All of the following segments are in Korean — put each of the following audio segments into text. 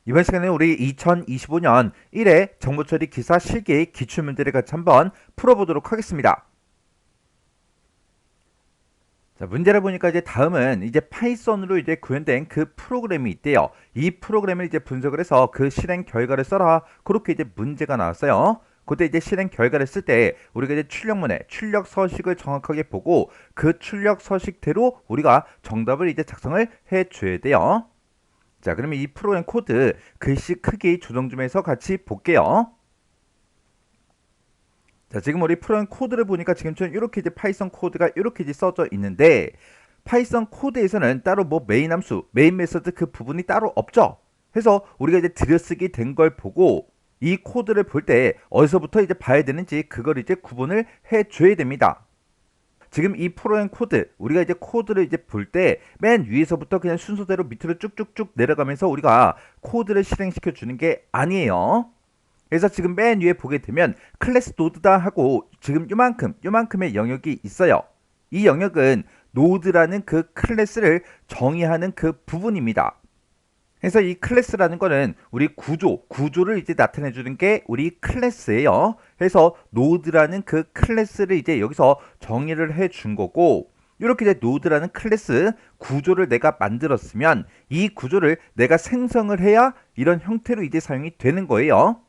이번 시간에 우리 2025년 1회 정보처리 기사 실기 기출문제를 같이 한번 풀어보도록 하겠습니다. 자, 문제를 보니까 이제 다음은 이제 파이썬으로 이제 구현된 그 프로그램이 있대요. 이 프로그램을 이제 분석을 해서 그 실행 결과를 써라. 그렇게 이제 문제가 나왔어요. 그때 이제 실행 결과를 쓸 때 우리가 이제 출력문에 출력 서식을 정확하게 보고 그 출력 서식대로 우리가 정답을 이제 작성을 해 줘야 돼요. 자, 그러면 이 프로그램 코드 글씨 크기 조정 좀 해서 같이 볼게요. 자, 지금 우리 프로그램 코드를 보니까 지금처럼 이렇게 이제 파이썬 코드가 이렇게 이제 써져 있는데, 파이썬 코드에서는 따로 뭐 메인 함수, 메인 메서드 그 부분이 따로 없죠. 그래서 우리가 이제 들여쓰기 된 걸 보고 이 코드를 볼 때 어디서부터 이제 봐야 되는지 그걸 이제 구분을 해 줘야 됩니다. 지금 이 프로그램 코드, 우리가 이제 코드를 이제 볼 때 맨 위에서부터 그냥 순서대로 밑으로 쭉쭉쭉 내려가면서 우리가 코드를 실행시켜 주는 게 아니에요. 그래서 지금 맨 위에 보게 되면 클래스 노드다 하고 지금 요만큼의 영역이 있어요. 이 영역은 노드라는 그 클래스를 정의하는 그 부분입니다. 그래서 이 클래스라는 거는 우리 구조를 이제 나타내 주는 게 우리 클래스예요. 그래서 노드라는 그 클래스를 이제 여기서 정의를 해 준 거고, 이렇게 이제 노드라는 클래스 구조를 내가 만들었으면 이 구조를 내가 생성을 해야 이런 형태로 이제 사용이 되는 거예요.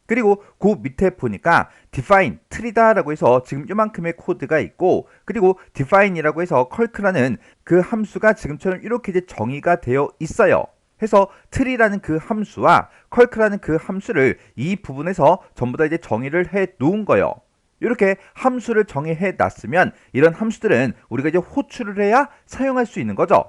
그리고 그 밑에 보니까 define tree다라고 해서 지금 요만큼의 코드가 있고, 그리고 define이라고 해서 컬크라는 그 함수가 지금처럼 이렇게 이제 정의가 되어 있어요. 해서 tree라는 그 함수와 컬크라는 그 함수를 이 부분에서 전부 다 이제 정의를 해 놓은 거예요. 이렇게 함수를 정의해 놨으면 이런 함수들은 우리가 이제 호출을 해야 사용할 수 있는 거죠.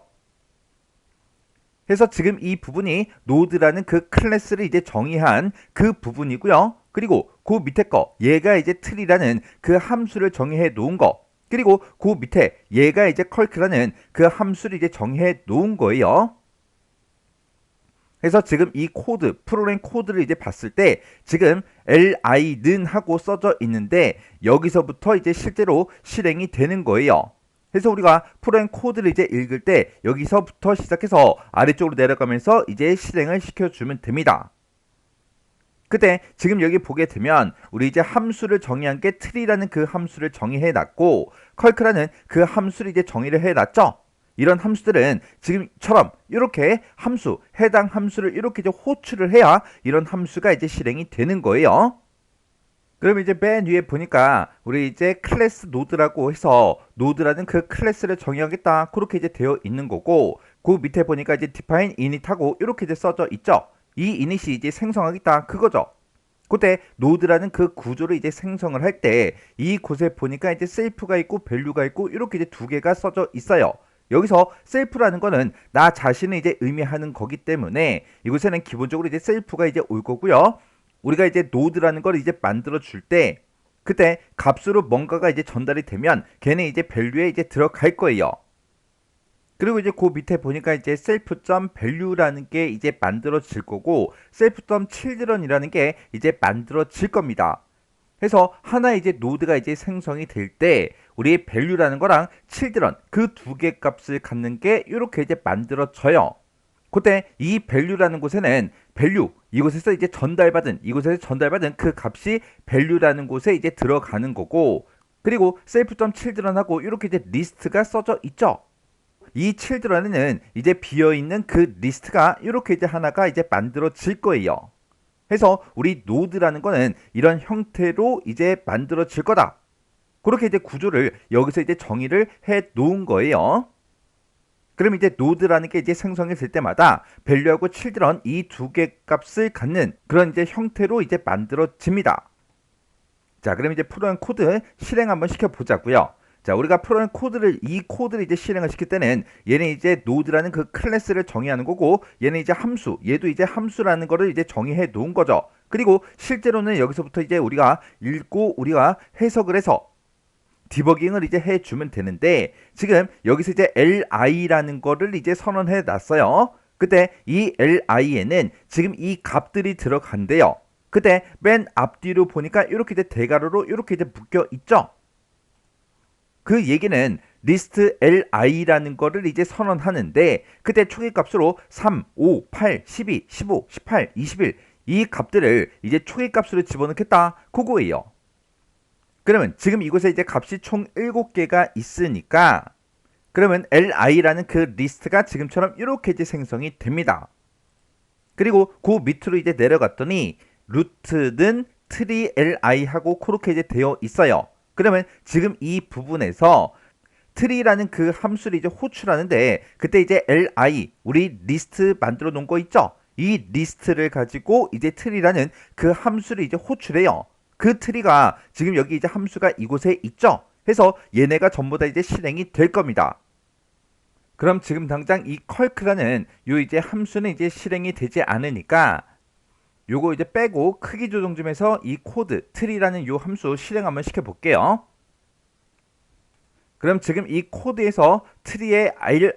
그래서 지금 이 부분이 노드라는 그 클래스를 이제 정의한 그 부분이고요. 그리고 그 밑에 거, 얘가 이제 트리라는 그 함수를 정의해 놓은 거. 그리고 그 밑에 얘가 이제 컬크라는 그 함수를 이제 정의해 놓은 거예요. 그래서 지금 이 코드, 프로그램 코드를 이제 봤을 때 지금 li는 하고 써져 있는데 여기서부터 이제 실제로 실행이 되는 거예요. 그래서 우리가 프로그램 코드를 이제 읽을 때 여기서부터 시작해서 아래쪽으로 내려가면서 이제 실행을 시켜주면 됩니다. 그때 지금 여기 보게 되면 우리 이제 함수를 정의한 게 tree라는 그 함수를 정의해 놨고 컬크라는 그 함수를 이제 정의를 해 놨죠. 이런 함수들은 지금처럼 이렇게 해당 함수를 이렇게 이제 호출을 해야 이런 함수가 이제 실행이 되는 거예요. 그럼 이제 맨 위에 보니까 우리 이제 클래스 노드라고 해서 노드라는 그 클래스를 정의하겠다 그렇게 이제 되어 있는 거고, 그 밑에 보니까 이제 define init하고 이렇게 이제 써져 있죠. 이 init이 이제 생성하겠다 그거죠. 그때 노드라는 그 구조를 이제 생성을 할 때 이 곳에 보니까 이제 셀프가 있고 밸류가 있고 이렇게 이제 두 개가 써져 있어요. 여기서 셀프라는 거는 나 자신을 이제 의미하는 거기 때문에 이곳에는 기본적으로 이제 셀프가 이제 올 거고요. 우리가 이제 노드라는 걸 이제 만들어 줄 때 그때 값으로 뭔가가 이제 전달이 되면 걔네 이제 밸류에 이제 들어갈 거예요. 그리고 이제 그 밑에 보니까 이제 self.value라는 게 이제 만들어질 거고 self.children이라는 게 이제 만들어질 겁니다. 그래서 하나 이제 노드가 이제 생성이 될 때 우리의 value라는 거랑 children 그 두 개 값을 갖는 게 이렇게 이제 만들어져요. 그때 이 value라는 곳에는 value 이곳에서 전달받은 그 값이 value라는 곳에 이제 들어가는 거고, 그리고 self.children하고 이렇게 이제 리스트가 써져 있죠. 이 children에는 이제 비어있는 그 리스트가 이렇게 이제 하나가 이제 만들어질 거예요. 그래서 우리 노드라는 거는 이런 형태로 이제 만들어질 거다. 그렇게 이제 구조를 여기서 이제 정의를 해 놓은 거예요. 그럼 이제 노드라는 게 이제 생성이 될 때마다 value하고 children 이 두 개 값을 갖는 그런 이제 형태로 이제 만들어집니다. 자, 그럼 이제 프로그램 코드 실행 한번 시켜보자고요. 자, 우리가 프로그램 이 코드를 이제 실행을 시킬 때는 얘는 이제 노드라는 그 클래스를 정의하는 거고, 얘는 이제 얘도 이제 함수라는 거를 이제 정의해 놓은 거죠. 그리고 실제로는 여기서부터 이제 우리가 읽고 우리가 해석을 해서 디버깅을 이제 해주면 되는데, 지금 여기서 이제 li라는 거를 이제 선언해 놨어요. 그때 이 li에는 지금 이 값들이 들어간대요. 그때 맨 앞뒤로 보니까 이렇게 이제 대괄호로 이렇게 이제 묶여 있죠. 그 얘기는 리스트 li라는 거를 이제 선언하는데 그때 초기 값으로 3, 5, 8, 12, 15, 18, 21 이 값들을 이제 초기 값으로 집어넣겠다 그거예요. 그러면 지금 이곳에 이제 값이 총 7개가 있으니까 그러면 li라는 그 리스트가 지금처럼 이렇게 이제 생성이 됩니다. 그리고 그 밑으로 이제 내려갔더니 루트는 트리 li 하고 그렇게 이제 되어 있어요. 그러면 지금 이 부분에서 트리라는 그 함수를 이제 호출하는데 그때 이제 li 우리 리스트 만들어 놓은 거 있죠? 이 리스트를 가지고 이제 트리라는 그 함수를 이제 호출해요. 그 트리가 지금 여기 이제 함수가 이곳에 있죠? 해서 얘네가 전부 다 이제 실행이 될 겁니다. 그럼 지금 당장 이 컬크라는 요 이제 함수는 이제 실행이 되지 않으니까 요거 이제 빼고 크기 조정 좀 해서 이 코드 트리라는 요 함수 실행 한번 시켜 볼게요. 그럼 지금 이 코드에서 트리의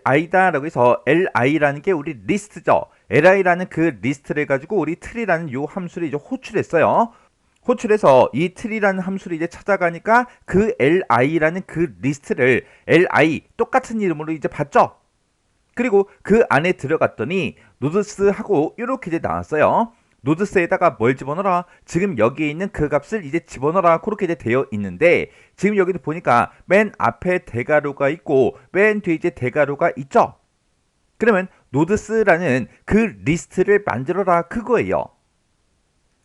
li다라고 해서 li라는 게 우리 리스트죠. li라는 그 리스트를 가지고 우리 트리라는 요 함수를 이제 호출했어요. 호출해서 이 트리라는 함수를 이제 찾아가니까 그 li라는 그 리스트를 li 똑같은 이름으로 이제 봤죠. 그리고 그 안에 들어갔더니 노드스하고 이렇게 이제 나왔어요. 노드스에다가 뭘 집어넣어라? 지금 여기에 있는 그 값을 이제 집어넣어라. 그렇게 이제 되어 있는데 지금 여기도 보니까 맨 앞에 대괄호가 있고 맨 뒤에 이제 대괄호가 있죠. 그러면 노드스라는 그 리스트를 만들어라 그거예요.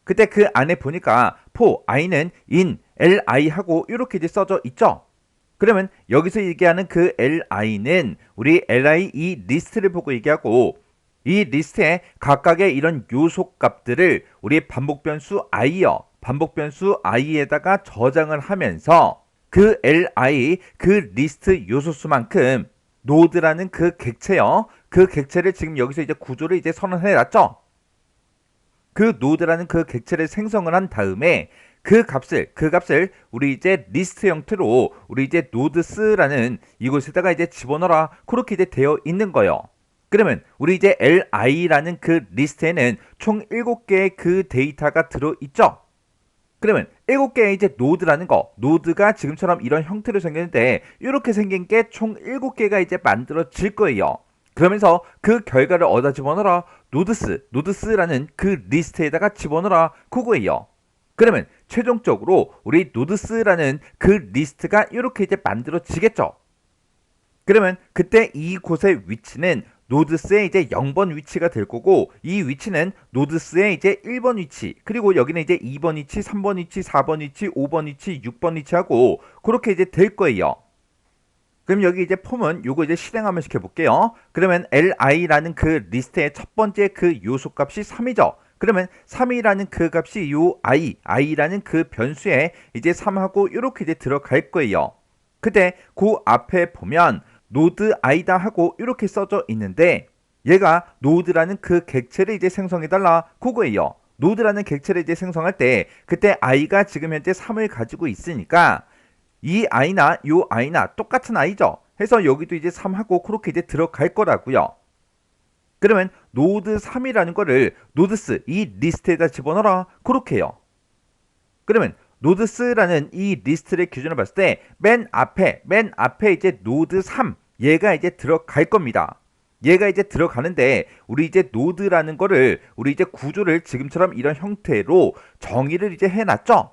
그때 그 안에 보니까 for i는 in li 하고 이렇게 이제 써져 있죠. 그러면 여기서 얘기하는 그 li는 우리 li 이 리스트를 보고 얘기하고 이 리스트에 각각의 이런 요소 값들을 우리 반복 변수 i요. 반복 변수 i에다가 저장을 하면서 그 li 그 리스트 요소수만큼 노드라는 그 객체요. 그 객체를 지금 여기서 이제 구조를 이제 선언해 놨죠. 그 노드라는 그 객체를 생성을 한 다음에 그 값을 우리 이제 리스트 형태로 우리 이제 노드스라는 이곳에다가 이제 집어넣어라. 그렇게 이제 되어 있는 거예요. 그러면 우리 이제 li라는 그 리스트에는 총 7개의 그 데이터가 들어있죠. 그러면 7개의 이제 노드라는 거, 노드가 지금처럼 이런 형태로 생겼는데 이렇게 생긴 게 총 7개가 이제 만들어질 거예요. 그러면서 그 결과를 얻어 집어넣어라. 노드스라는 그 리스트에다가 집어넣어라. 그거예요. 그러면 최종적으로 우리 노드스라는 그 리스트가 이렇게 이제 만들어지겠죠. 그러면 그때 이곳의 위치는 노드스의 이제 0번 위치가 될 거고 이 위치는 노드스의 이제 1번 위치 그리고 여기는 이제 2번 위치, 3번 위치, 4번 위치, 5번 위치, 6번 위치하고 그렇게 이제 될 거예요. 그럼 여기 이제 폼은 요거 이제 실행 한번 시켜볼게요. 그러면 li라는 그 리스트의 첫 번째 그 요소 값이 3이죠. 그러면 3이라는 그 값이 요 i라는 그 변수에 이제 3하고 이렇게 이제 들어갈 거예요. 그때 그 앞에 보면 노드 i다 하고 이렇게 써져 있는데 얘가 노드라는 그 객체를 이제 생성해달라 그거예요. 노드라는 객체를 이제 생성할 때 그때 i가 지금 현재 3을 가지고 있으니까 이 i나 요 i나 똑같은 i죠. 해서 여기도 이제 3하고 그렇게 이제 들어갈 거라고요. 그러면 노드 3이라는 거를 노드스 이 리스트에다 집어넣어라 그렇게 해요. 그러면 노드스라는 이 리스트의 기준을 봤을 때 맨 앞에 이제 노드 3 얘가 이제 들어갈 겁니다. 얘가 이제 들어가는데 우리 이제 노드라는 거를 우리 이제 구조를 지금처럼 이런 형태로 정의를 이제 해놨죠.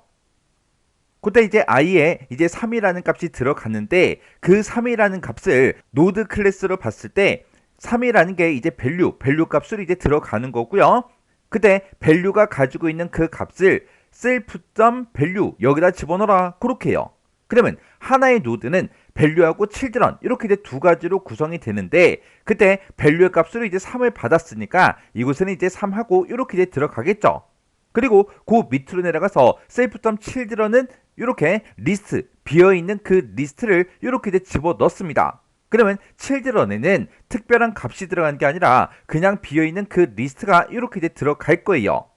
그때 이제 i에 이제 3이라는 값이 들어갔는데 그 3이라는 값을 노드 클래스로 봤을 때 3이라는 게 이제 밸류 값으로 이제 들어가는 거고요. 그때 밸류가 가지고 있는 그 값을 self.value 여기다 집어넣어라 그렇게 해요. 그러면 하나의 노드는 밸류하고 children 이렇게 이제 두 가지로 구성이 되는데 그때 밸류의 값으로 이제 3을 받았으니까 이곳에는 이제 3하고 이렇게 이제 들어가겠죠. 그리고 그 밑으로 내려가서 self.children은 이렇게 리스트 비어있는 그 리스트를 이렇게 이제 집어넣습니다. 그러면 children에는 특별한 값이 들어간 게 아니라 그냥 비어있는 그 리스트가 이렇게 이제 들어갈 거예요.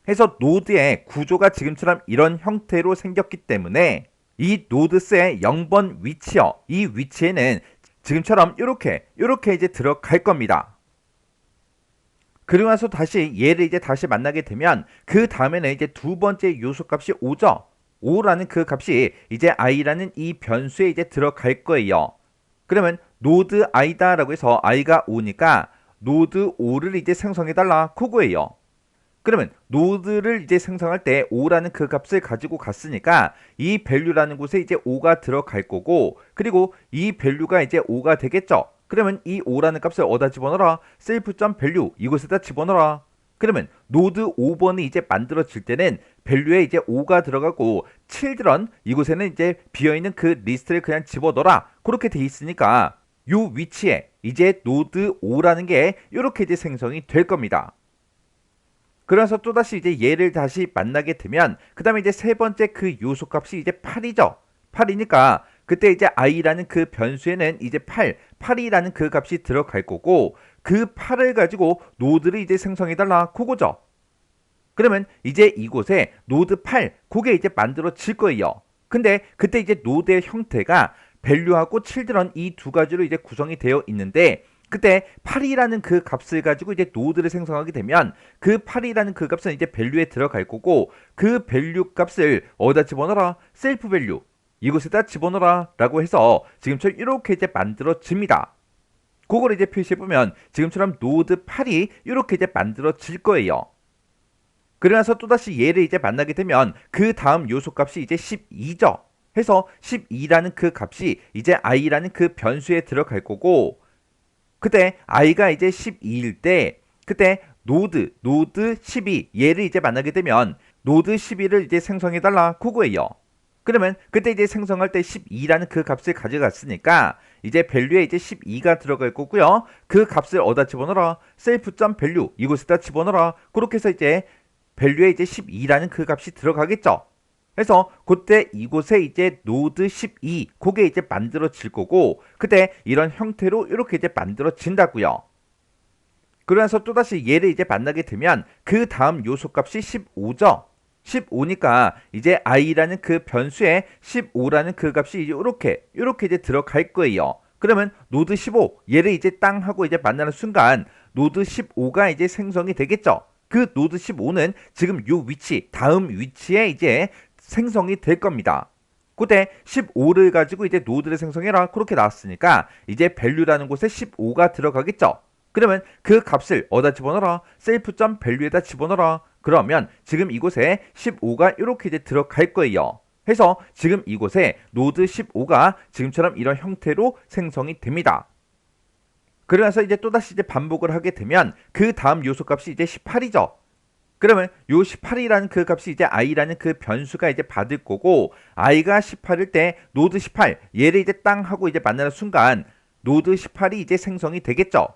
해서 노드의 구조가 지금처럼 이런 형태로 생겼기 때문에 이 노드스의 0번 위치요. 이 위치에는 지금처럼 이렇게 이제 들어갈 겁니다. 그리고 나서 다시 얘를 이제 다시 만나게 되면 그 다음에는 이제 두 번째 요소 값이 오죠. 5라는 그 값이 이제 i라는 이 변수에 이제 들어갈 거예요. 그러면 노드 i다라고 해서 i가 5니까 노드 5를 이제 생성해달라 그거예요. 그러면 노드를 이제 생성할 때 5라는 그 값을 가지고 갔으니까 이 value라는 곳에 이제 5가 들어갈 거고, 그리고 이 value가 이제 5가 되겠죠. 그러면 이 5라는 값을 어디다 집어넣어라? self.value 이곳에다 집어넣어라. 그러면 노드 5번이 이제 만들어질 때는 value에 이제 5가 들어가고 children 이곳에는 이제 비어있는 그 리스트를 그냥 집어넣어라. 그렇게 돼 있으니까 요 위치에 이제 노드 5라는 게 이렇게 이제 생성이 될 겁니다. 그래서 또다시 이제 얘를 다시 만나게 되면 그 다음에 이제 세 번째 그 요소값이 이제 8이죠. 8이니까 그때 이제 i라는 그 변수에는 이제 8이라는 그 값이 들어갈 거고, 그 8을 가지고 노드를 이제 생성해달라 그거죠. 그러면 이제 이곳에 노드 8 그게 이제 만들어질 거예요. 근데 그때 이제 노드의 형태가 value하고 children 이 두 가지로 이제 구성이 되어 있는데, 그때 8이라는 그 값을 가지고 이제 노드를 생성하게 되면 그 8이라는 그 값은 이제 value에 들어갈 거고, 그 value 값을 어디다 집어넣어라? self value 이곳에다 집어넣어라 라고 해서 지금처럼 이렇게 이제 만들어집니다. 그걸 이제 표시해보면 지금처럼 노드 8이 이렇게 이제 만들어질 거예요. 그러면서 또다시 얘를 이제 만나게 되면 그 다음 요소값이 이제 12죠. 해서 12라는 그 값이 이제 i라는 그 변수에 들어갈 거고, 그때 i가 이제 12일 때 그때 노드 12 얘를 이제 만나게 되면 노드 12를 이제 생성해달라 그거예요. 그러면 그때 이제 생성할 때 12라는 그 값을 가져갔으니까 이제 value에 이제 12가 들어갈 거고요. 그 값을 어디다 집어넣어라? self.value 이곳에다 집어넣어라. 그렇게 해서 이제 value에 이제 12라는 그 값이 들어가겠죠. 그래서 그때 이곳에 이제 노드 12 그게 이제 만들어질 거고, 그때 이런 형태로 이렇게 이제 만들어진다고요. 그러면서 또다시 얘를 이제 만나게 되면 그 다음 요소값이 15죠. 15니까 이제 i라는 그 변수에 15라는 그 값이 이렇게 이제 들어갈 거예요. 그러면 노드 15 얘를 이제 땅 하고 이제 만나는 순간 노드 15가 이제 생성이 되겠죠. 그 노드 15는 지금 요 위치 다음 위치에 이제 생성이 될 겁니다. 그때 15를 가지고 이제 노드를 생성해라 그렇게 나왔으니까 이제 value라는 곳에 15가 들어가겠죠. 그러면 그 값을 어디다 집어넣어라? self.value에다 집어넣어라. 그러면 지금 이곳에 15가 이렇게 이제 들어갈 거예요. 해서 지금 이곳에 노드 15가 지금처럼 이런 형태로 생성이 됩니다. 그러면서 이제 또다시 이제 반복을 하게 되면 그 다음 요소값이 이제 18이죠. 그러면 요 18이라는 그 값이 이제 i라는 그 변수가 이제 받을 거고, i가 18일 때 노드 18 얘를 이제 땅 하고 이제 만나는 순간 노드 18이 이제 생성이 되겠죠.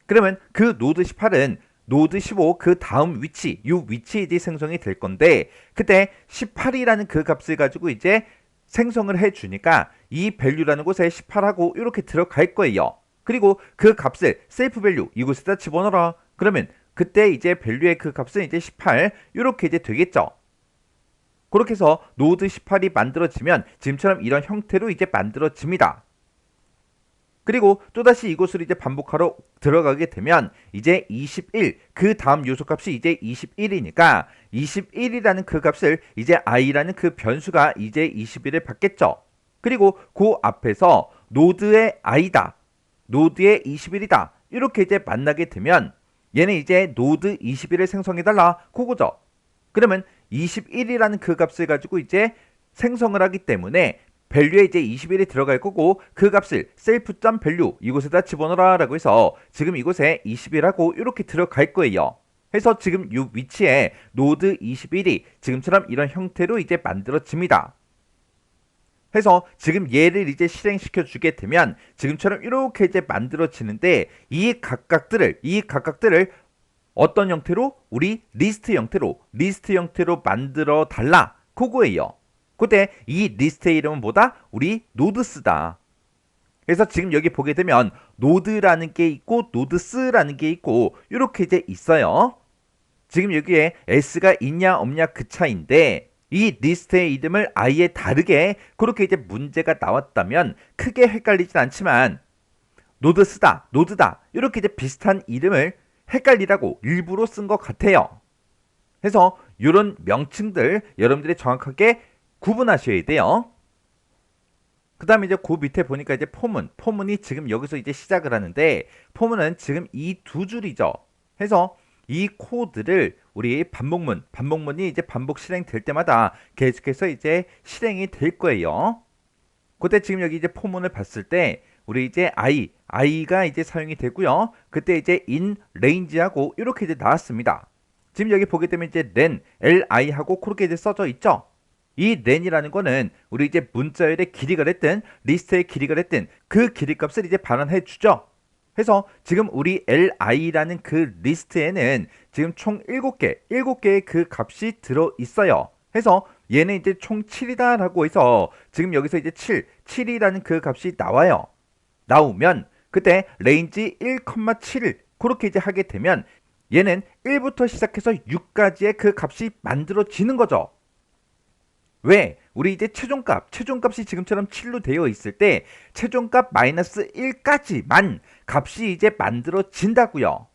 그러면 그 노드 18은 노드 15 그 다음 위치 요 위치에 이제 생성이 될 건데, 그때 18이라는 그 값을 가지고 이제 생성을 해 주니까 이 value라는 곳에 18하고 이렇게 들어갈 거예요. 그리고 그 값을 self value 이곳에다 집어넣어라. 그러면 그때 이제 value의 그 값은 이제 18 이렇게 이제 되겠죠. 그렇게 해서 노드 18이 만들어지면 지금처럼 이런 형태로 이제 만들어집니다. 그리고 또다시 이곳으로 이제 반복하러 들어가게 되면 이제 21 그 다음 요소값이 이제 21이니까 21이라는 그 값을 이제 i라는 그 변수가 이제 21을 받겠죠. 그리고 그 앞에서 노드의 i다 노드의 21이다 이렇게 이제 만나게 되면 얘는 이제 노드 21을 생성해달라 그거죠. 그러면 21이라는 그 값을 가지고 이제 생성을 하기 때문에 value에 이제 21이 들어갈 거고, 그 값을 self.value 이곳에다 집어넣어라 라고 해서 지금 이곳에 21하고 이렇게 들어갈 거예요. 해서 지금 이 위치에 노드 21이 지금처럼 이런 형태로 이제 만들어집니다. 해서 지금 얘를 이제 실행시켜 주게 되면 지금처럼 이렇게 이제 만들어지는데, 이 각각들을 어떤 형태로? 우리 리스트 형태로 만들어 달라 그거예요. 그때 이 리스트의 이름은 뭐다? 우리 노드스다. 그래서 지금 여기 보게 되면 노드라는 게 있고 노드스라는 게 있고 이렇게 이제 있어요. 지금 여기에 s가 있냐 없냐 그 차이인데, 이 리스트의 이름을 아예 다르게 그렇게 이제 문제가 나왔다면 크게 헷갈리진 않지만 노드스다, 노드다 이렇게 이제 비슷한 이름을 헷갈리라고 일부러 쓴 것 같아요. 그래서 이런 명칭들 여러분들이 정확하게 구분하셔야 돼요. 그 다음에 이제 그 밑에 보니까 이제 포문이 지금 여기서 이제 시작을 하는데, 포문은 지금 이 두 줄이죠. 해서 이 코드를 우리 반복문이 이제 반복 실행될 때마다 계속해서 이제 실행이 될 거예요. 그때 지금 여기 이제 포문을 봤을 때, 우리 이제 i가 이제 사용이 되고요. 그때 이제 in range하고 이렇게 이제 나왔습니다. 지금 여기 보게 되면 이제 len, li하고 그렇게 이제 써져 있죠. 이 len이라는 거는 우리 이제 문자열의 길이가 됐든 리스트의 길이가 됐든 그 길이 값을 이제 반환해 주죠. 해서 지금 우리 li라는 그 리스트에는 지금 총 7개의 그 값이 들어 있어요. 해서 얘는 이제 총 7이다라고 해서 지금 여기서 이제 7이라는 그 값이 나와요. 나오면 그때 range 1,7을 그렇게 이제 하게 되면 얘는 1부터 시작해서 6까지의 그 값이 만들어지는 거죠. 왜? 우리 이제 최종값이 지금처럼 7로 되어 있을 때 최종값 마이너스 1까지만 값이 이제 만들어진다고요.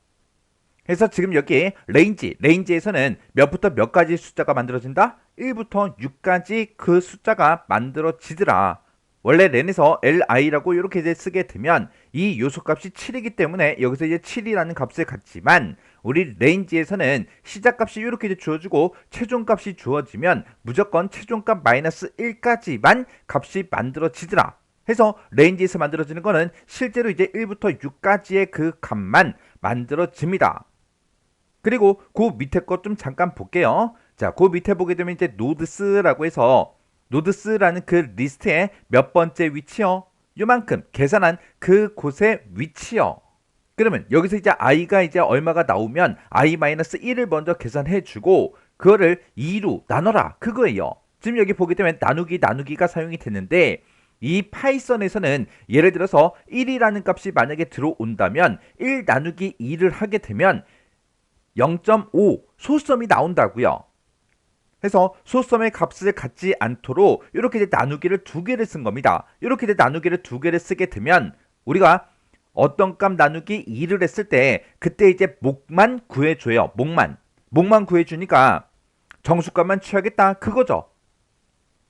그래서 지금 여기 레인지에서는 몇부터 몇 가지 숫자가 만들어진다? 1부터 6까지 그 숫자가 만들어지더라. 원래 렌에서 li라고 이렇게 이제 쓰게 되면 이 요소값이 7이기 때문에 여기서 이제 7이라는 값을 갖지만, 우리 레인지에서는 시작값이 이렇게 이제 주어지고 최종값이 주어지면 무조건 최종값 마이너스 1까지만 값이 만들어지더라. 해서 레인지에서 만들어지는 거는 실제로 이제 1부터 6까지의 그 값만 만들어집니다. 그리고 그 밑에 것 좀 잠깐 볼게요. 자, 그 밑에 보게 되면 이제 노드스라고 해서 노드스라는 그 리스트의 몇 번째 위치요? 요만큼 계산한 그 곳의 위치요. 그러면 여기서 이제 i가 이제 얼마가 나오면 i-1을 먼저 계산해 주고 그거를 2로 나눠라 그거예요. 지금 여기 보게 되면 나누기가 사용이 되는데, 이 파이썬에서는 예를 들어서 1이라는 값이 만약에 들어온다면 1 나누기 2를 하게 되면 0.5 소수점이 나온다고요. 해서 소수점의 값을 갖지 않도록 이렇게 이제 나누기를 2개를 쓴 겁니다. 이렇게 이제 나누기를 2개를 쓰게 되면 우리가 어떤 값 나누기 2를 했을 때 그때 이제 목만 구해줘요. 목만 구해주니까 정수값만 취하겠다 그거죠.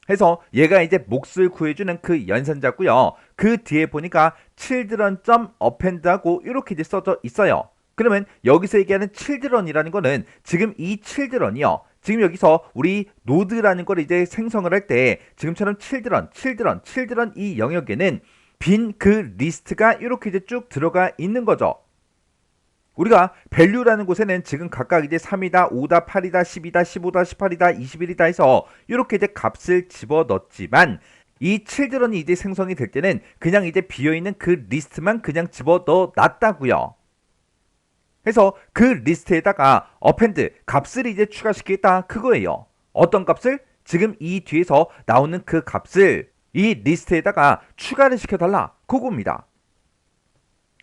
해서 얘가 이제 몫을 구해주는 그 연산자고요. 그 뒤에 보니까 children.append하고 이렇게 이제 써져 있어요. 그러면 여기서 얘기하는 children이라는 거는 지금 이 children이요. 지금 여기서 우리 노드라는 걸 이제 생성을 할 때 지금처럼 children 이 영역에는 빈 그 리스트가 이렇게 이제 쭉 들어가 있는 거죠. 우리가 value라는 곳에는 지금 각각 이제 3이다, 5다, 8이다, 10이다, 15다, 18이다, 21이다 해서 이렇게 이제 값을 집어넣었지만, 이 children이 이제 생성이 될 때는 그냥 이제 비어있는 그 리스트만 그냥 집어넣어 놨다고요. 해서 그 리스트에다가 append 값을 이제 추가시키겠다 그거예요. 어떤 값을? 지금 이 뒤에서 나오는 그 값을 이 리스트에다가 추가를 시켜달라 그겁니다.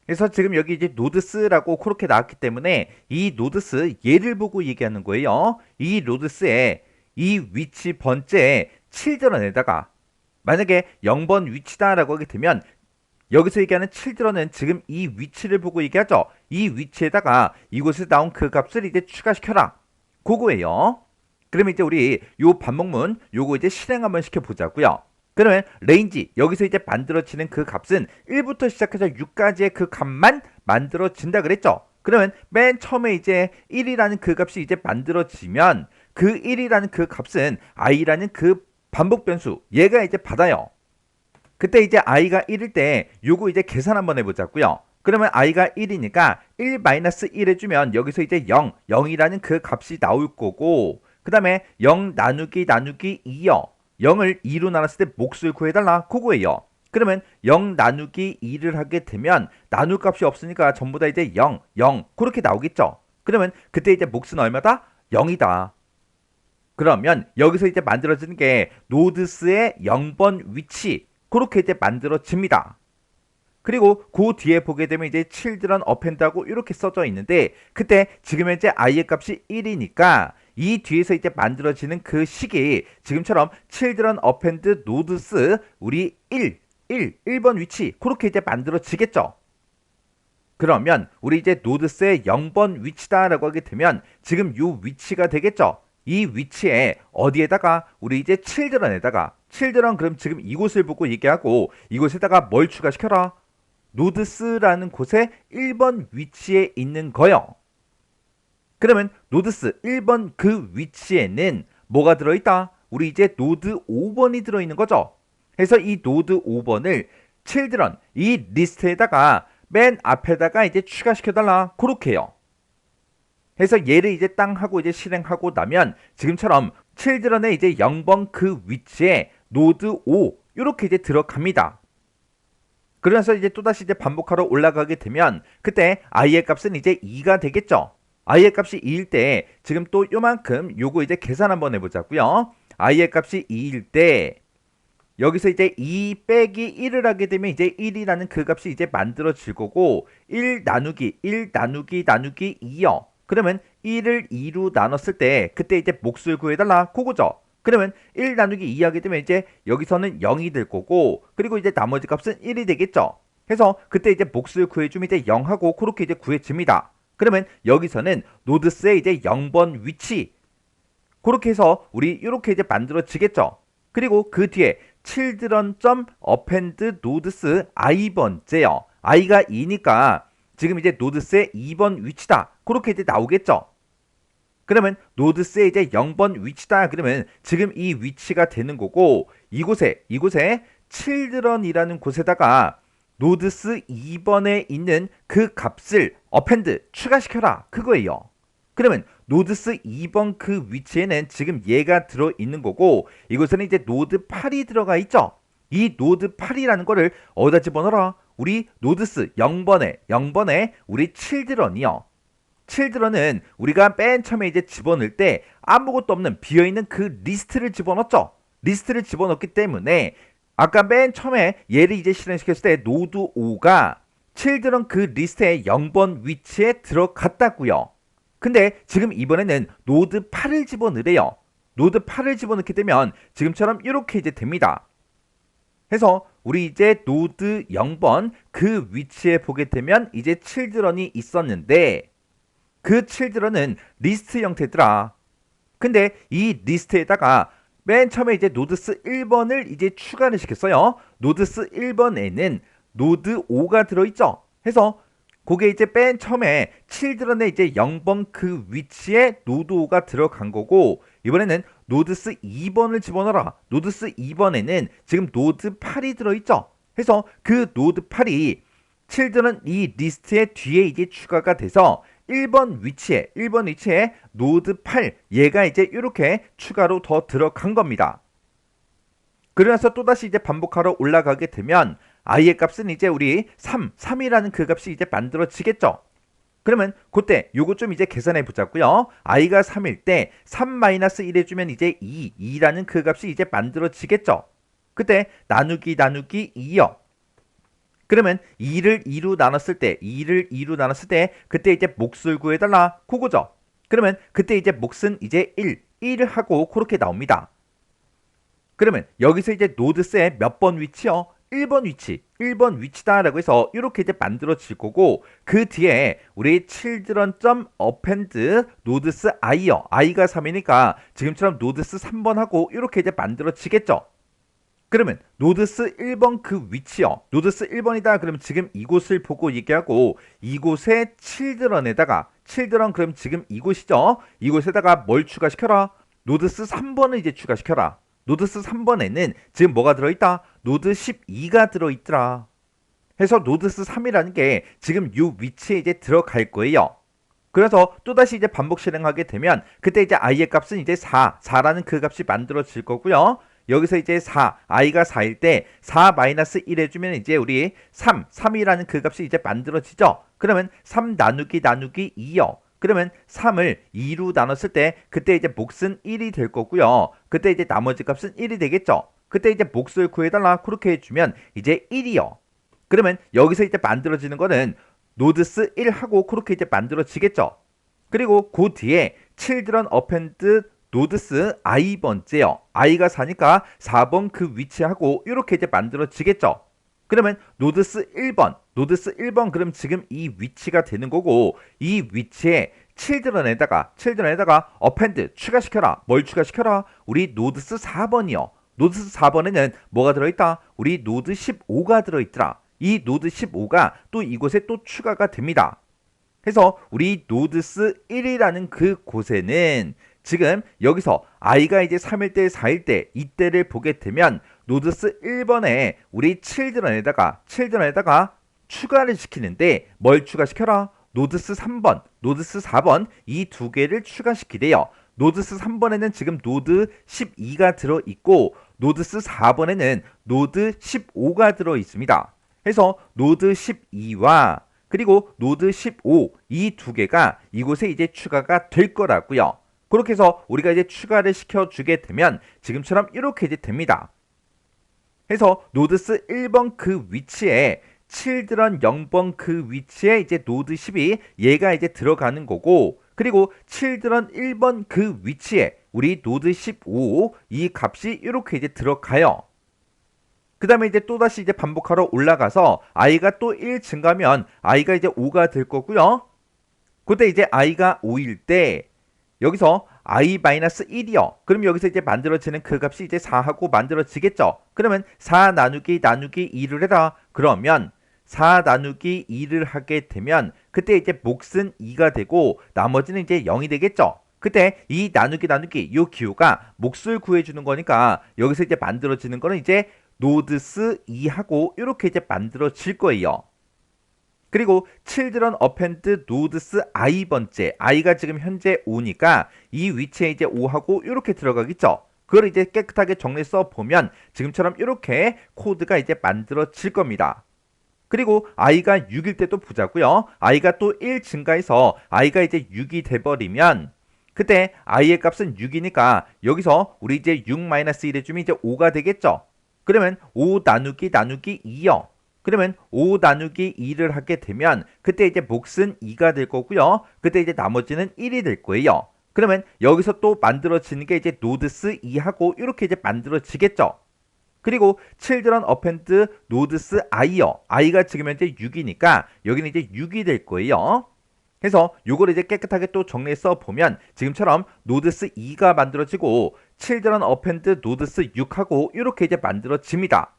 그래서 지금 여기 이제 노드스라고 그렇게 나왔기 때문에 이 노드스 얘를 보고 얘기하는 거예요. 이 노드스의 이 위치 번째에 children에다가 만약에 0번 위치다라고 하게 되면 여기서 얘기하는 children은 지금 이 위치를 보고 얘기하죠. 이 위치에다가 이곳에서 나온 그 값을 이제 추가시켜라 그거예요. 그러면 이제 우리 요 반복문 요거 이제 실행 한번 시켜보자고요. 그러면 range 여기서 이제 만들어지는 그 값은 1부터 시작해서 6까지의 그 값만 만들어진다 그랬죠. 그러면 맨 처음에 이제 1이라는 그 값이 이제 만들어지면 그 1이라는 그 값은 i라는 그 반복 변수 얘가 이제 받아요. 그때 이제 i가 1일 때 요거 이제 계산 한번 해보자고요. 그러면 i가 1이니까 1-1 해주면 여기서 이제 0이라는 그 값이 나올 거고, 그 다음에 0 나누기 2요. 0을 2로 나눴을 때 몫을 구해달라 그거예요. 그러면 0 나누기 2를 하게 되면 나눌 값이 없으니까 전부 다 이제 0 그렇게 나오겠죠. 그러면 그때 이제 몫은 얼마다? 0이다. 그러면 여기서 이제 만들어지는 게 노드스의 0번 위치 그렇게 이제 만들어집니다. 그리고 그 뒤에 보게 되면 이제 children append하고 이렇게 써져 있는데, 그때 지금 현재 i의 값이 1이니까 이 뒤에서 이제 만들어지는 그 식이 지금처럼 children append nodes 우리 1번 위치 그렇게 이제 만들어지겠죠. 그러면 우리 이제 nodes의 0번 위치다라고 하게 되면 지금 요 위치가 되겠죠. 이 위치에 어디에다가 우리 이제 children에다가 children 그럼 지금 이곳을 보고 얘기하고 이곳에다가 뭘 추가시켜라? 노드스라는 곳에 1번 위치에 있는 거요. 그러면 노드스 1번 그 위치에는 뭐가 들어있다? 우리 이제 노드 5번이 들어있는 거죠. 그래서 이 노드 5번을 children 이 리스트에다가 맨 앞에다가 이제 추가시켜달라. 그렇게요. 그래서 얘를 이제 땅 하고 이제 실행하고 나면 지금처럼 children의 이제 0번 그 위치에 노드 5 이렇게 이제 들어갑니다. 그러면서 이제 또다시 이제 반복하러 올라가게 되면 그때 i의 값은 이제 2가 되겠죠. i의 값이 2일 때 지금 또 요만큼 요거 이제 계산 한번 해보자고요. i의 값이 2일 때 여기서 이제 2 빼기 1을 하게 되면 이제 1이라는 그 값이 이제 만들어질 거고 1 나누기 2요. 그러면 1을 2로 나눴을 때 그때 이제 몫을 구해달라 그거죠. 그러면 1 나누기 2 하게 되면 이제 여기서는 0이 될 거고 그리고 이제 나머지 값은 1이 되겠죠. 그래서 그때 이제 몫을 구해주면 이제 0하고 그렇게 이제 구해집니다. 그러면 여기서는 노드스의 이제 0번 위치 그렇게 해서 우리 이렇게 이제 만들어지겠죠. 그리고 그 뒤에 children.append nodes i번째요. i가 2니까 지금 이제 노드스의 2번 위치다. 그렇게 이제 나오겠죠. 그러면 노드스의 이제 0번 위치다. 그러면 지금 이 위치가 되는 거고 이곳에 children이라는 곳에다가 노드스 2번에 있는 그 값을 append 추가시켜라. 그거예요. 그러면 노드스 2번 그 위치에는 지금 얘가 들어있는 거고 이곳에는 이제 노드 8이 들어가 있죠. 이 노드 8이라는 거를 어디다 집어넣어라? 우리 노드스 0번에 우리 children이요. children은 우리가 맨 처음에 이제 집어넣을 때 아무것도 없는 비어있는 그 리스트를 집어넣었죠. 리스트를 집어넣기 때문에 아까 맨 처음에 얘를 이제 실행시켰을 때 노드 5가 children 그 리스트의 0번 위치에 들어갔다고요. 근데 지금 이번에는 노드 8을 집어넣으래요. 노드 8을 집어넣게 되면 지금처럼 이렇게 이제 됩니다. 해서 우리 이제 노드 0번 그 위치에 보게 되면 이제 children이 있었는데 그 children은 리스트 형태더라. 근데 이 리스트에다가 맨 처음에 이제 노드스 1번을 이제 추가를 시켰어요. 노드스 1번에는 노드 5가 들어있죠. 해서 그게 이제 맨 처음에 children의 이제 0번 그 위치에 노드 5가 들어간 거고 이번에는 노드스 2번을 집어넣어라. 노드스 2번에는 지금 노드 8이 들어있죠. 해서 그 노드 8이 children 이 리스트의 뒤에 이제 추가가 돼서 1번 위치에 노드 8 얘가 이제 이렇게 추가로 더 들어간 겁니다. 그러면서 또다시 이제 반복하러 올라가게 되면 i의 값은 이제 우리 3이라는 그 값이 이제 만들어지겠죠. 그러면 그때 요거 좀 이제 계산해 보자고요. i가 3일 때 3-1 해주면 이제 2라는 그 값이 이제 만들어지겠죠. 그때 나누기 2요. 그러면 2를 2로 나눴을 때 그때 이제 몫을 구해달라 그거죠. 그러면 그때 이제 몫은 이제 1 하고 그렇게 나옵니다. 그러면 여기서 이제 노드스의 몇 번 위치요? 1번 위치다라고 해서 이렇게 이제 만들어질 거고 그 뒤에 우리 children.append nodes i요. i가 3이니까 지금처럼 노드스 3번 하고 이렇게 이제 만들어지겠죠. 그러면 노드스 1번 그 위치요. 노드스 1번이다. 그럼 지금 이곳을 보고 얘기하고 이곳에 children에다가 children 그럼 지금 이곳이죠. 이곳에다가 뭘 추가시켜라? 노드스 3번을 이제 추가시켜라. 노드스 3번에는 지금 뭐가 들어있다? 노드 12가 들어있더라. 해서 노드스 3이라는 게 지금 이 위치에 이제 들어갈 거예요. 그래서 또다시 이제 반복 실행하게 되면 그때 이제 i의 값은 이제 4라는 그 값이 만들어질 거고요. 여기서 이제 i가 4일 때 4-1 해주면 이제 우리 3이라는 그 값이 이제 만들어지죠. 그러면 3 나누기 2요. 그러면 3을 2로 나눴을 때 그때 이제 몫은 1이 될 거고요. 그때 이제 나머지 값은 1이 되겠죠. 그때 이제 몫을 구해달라 그렇게 해주면 이제 1이요. 그러면 여기서 이제 만들어지는 거는 노드스 1하고 그렇게 이제 만들어지겠죠. 그리고 그 뒤에 children append 노드스 i번째요. i가 4니까 4번 그 위치하고 이렇게 이제 만들어지겠죠. 그러면 노드스 1번 그럼 지금 이 위치가 되는 거고 이 위치에 children에다가 append 추가시켜라. 뭘 추가시켜라? 우리 노드스 4번이요. 노드스 4번에는 뭐가 들어있다? 우리 노드 15가 들어있더라. 이 노드 15가 또 이곳에 또 추가가 됩니다. 해서 우리 노드스 1이라는 그 곳에는 지금 여기서 i가 이제 3일 때 4일 때 이때를 보게 되면 노드스 1번에 우리 children에다가 추가를 시키는데 뭘 추가시켜라? 노드스 3번, 노드스 4번 이 두 개를 추가시키래요. 노드스 3번에는 지금 노드 12가 들어있고 노드스 4번에는 노드 15가 들어있습니다. 해서 노드 12와 그리고 노드 15 이 두 개가 이곳에 이제 추가가 될 거라고요. 그렇게 해서 우리가 이제 추가를 시켜주게 되면 지금처럼 이렇게 이제 됩니다. 해서 노드스 1번 그 위치에 children 0번 그 위치에 이제 노드 12 얘가 이제 들어가는 거고 그리고 children 1번 그 위치에 우리 노드 15 이 값이 이렇게 이제 들어가요. 그 다음에 이제 또다시 이제 반복하러 올라가서 i가 또 1 증가하면 i가 이제 5가 될 거고요. 그때 이제 i가 5일 때 여기서 i-1이요. 그럼 여기서 이제 만들어지는 그 값이 이제 4하고 만들어지겠죠. 그러면 4 나누기 2를 해라. 그러면 4 나누기 2를 하게 되면 그때 이제 몫은 2가 되고 나머지는 이제 0이 되겠죠. 그때 이 나누기 이 기호가 몫을 구해주는 거니까 여기서 이제 만들어지는 거는 이제 노드스 2하고 이렇게 이제 만들어질 거예요. 그리고 children append 노드스 i번째 i가 지금 현재 5니까 이 위치에 이제 5하고 이렇게 들어가겠죠. 그걸 이제 깨끗하게 정리 써보면 지금처럼 이렇게 코드가 이제 만들어질 겁니다. 그리고 i가 6일 때도 보자고요. i가 또 1 증가해서 i가 이제 6이 돼버리면 그때 i의 값은 6이니까 여기서 우리 이제 6-1 해주면 이제 5가 되겠죠. 그러면 5 나누기 2요. 그러면 5 나누기 2를 하게 되면 그때 이제 몫은 2가 될 거고요. 그때 이제 나머지는 1이 될 거예요. 그러면 여기서 또 만들어지는 게 이제 노드스 2하고 이렇게 이제 만들어지겠죠. 그리고 children append 노드스 i요. i가 지금 현재 6이니까 여기는 이제 6이 될 거예요. 해서 요걸 이제 깨끗하게 또 정리해서 보면 지금처럼 노드스 2가 만들어지고 children append 노드스 6하고 이렇게 이제 만들어집니다.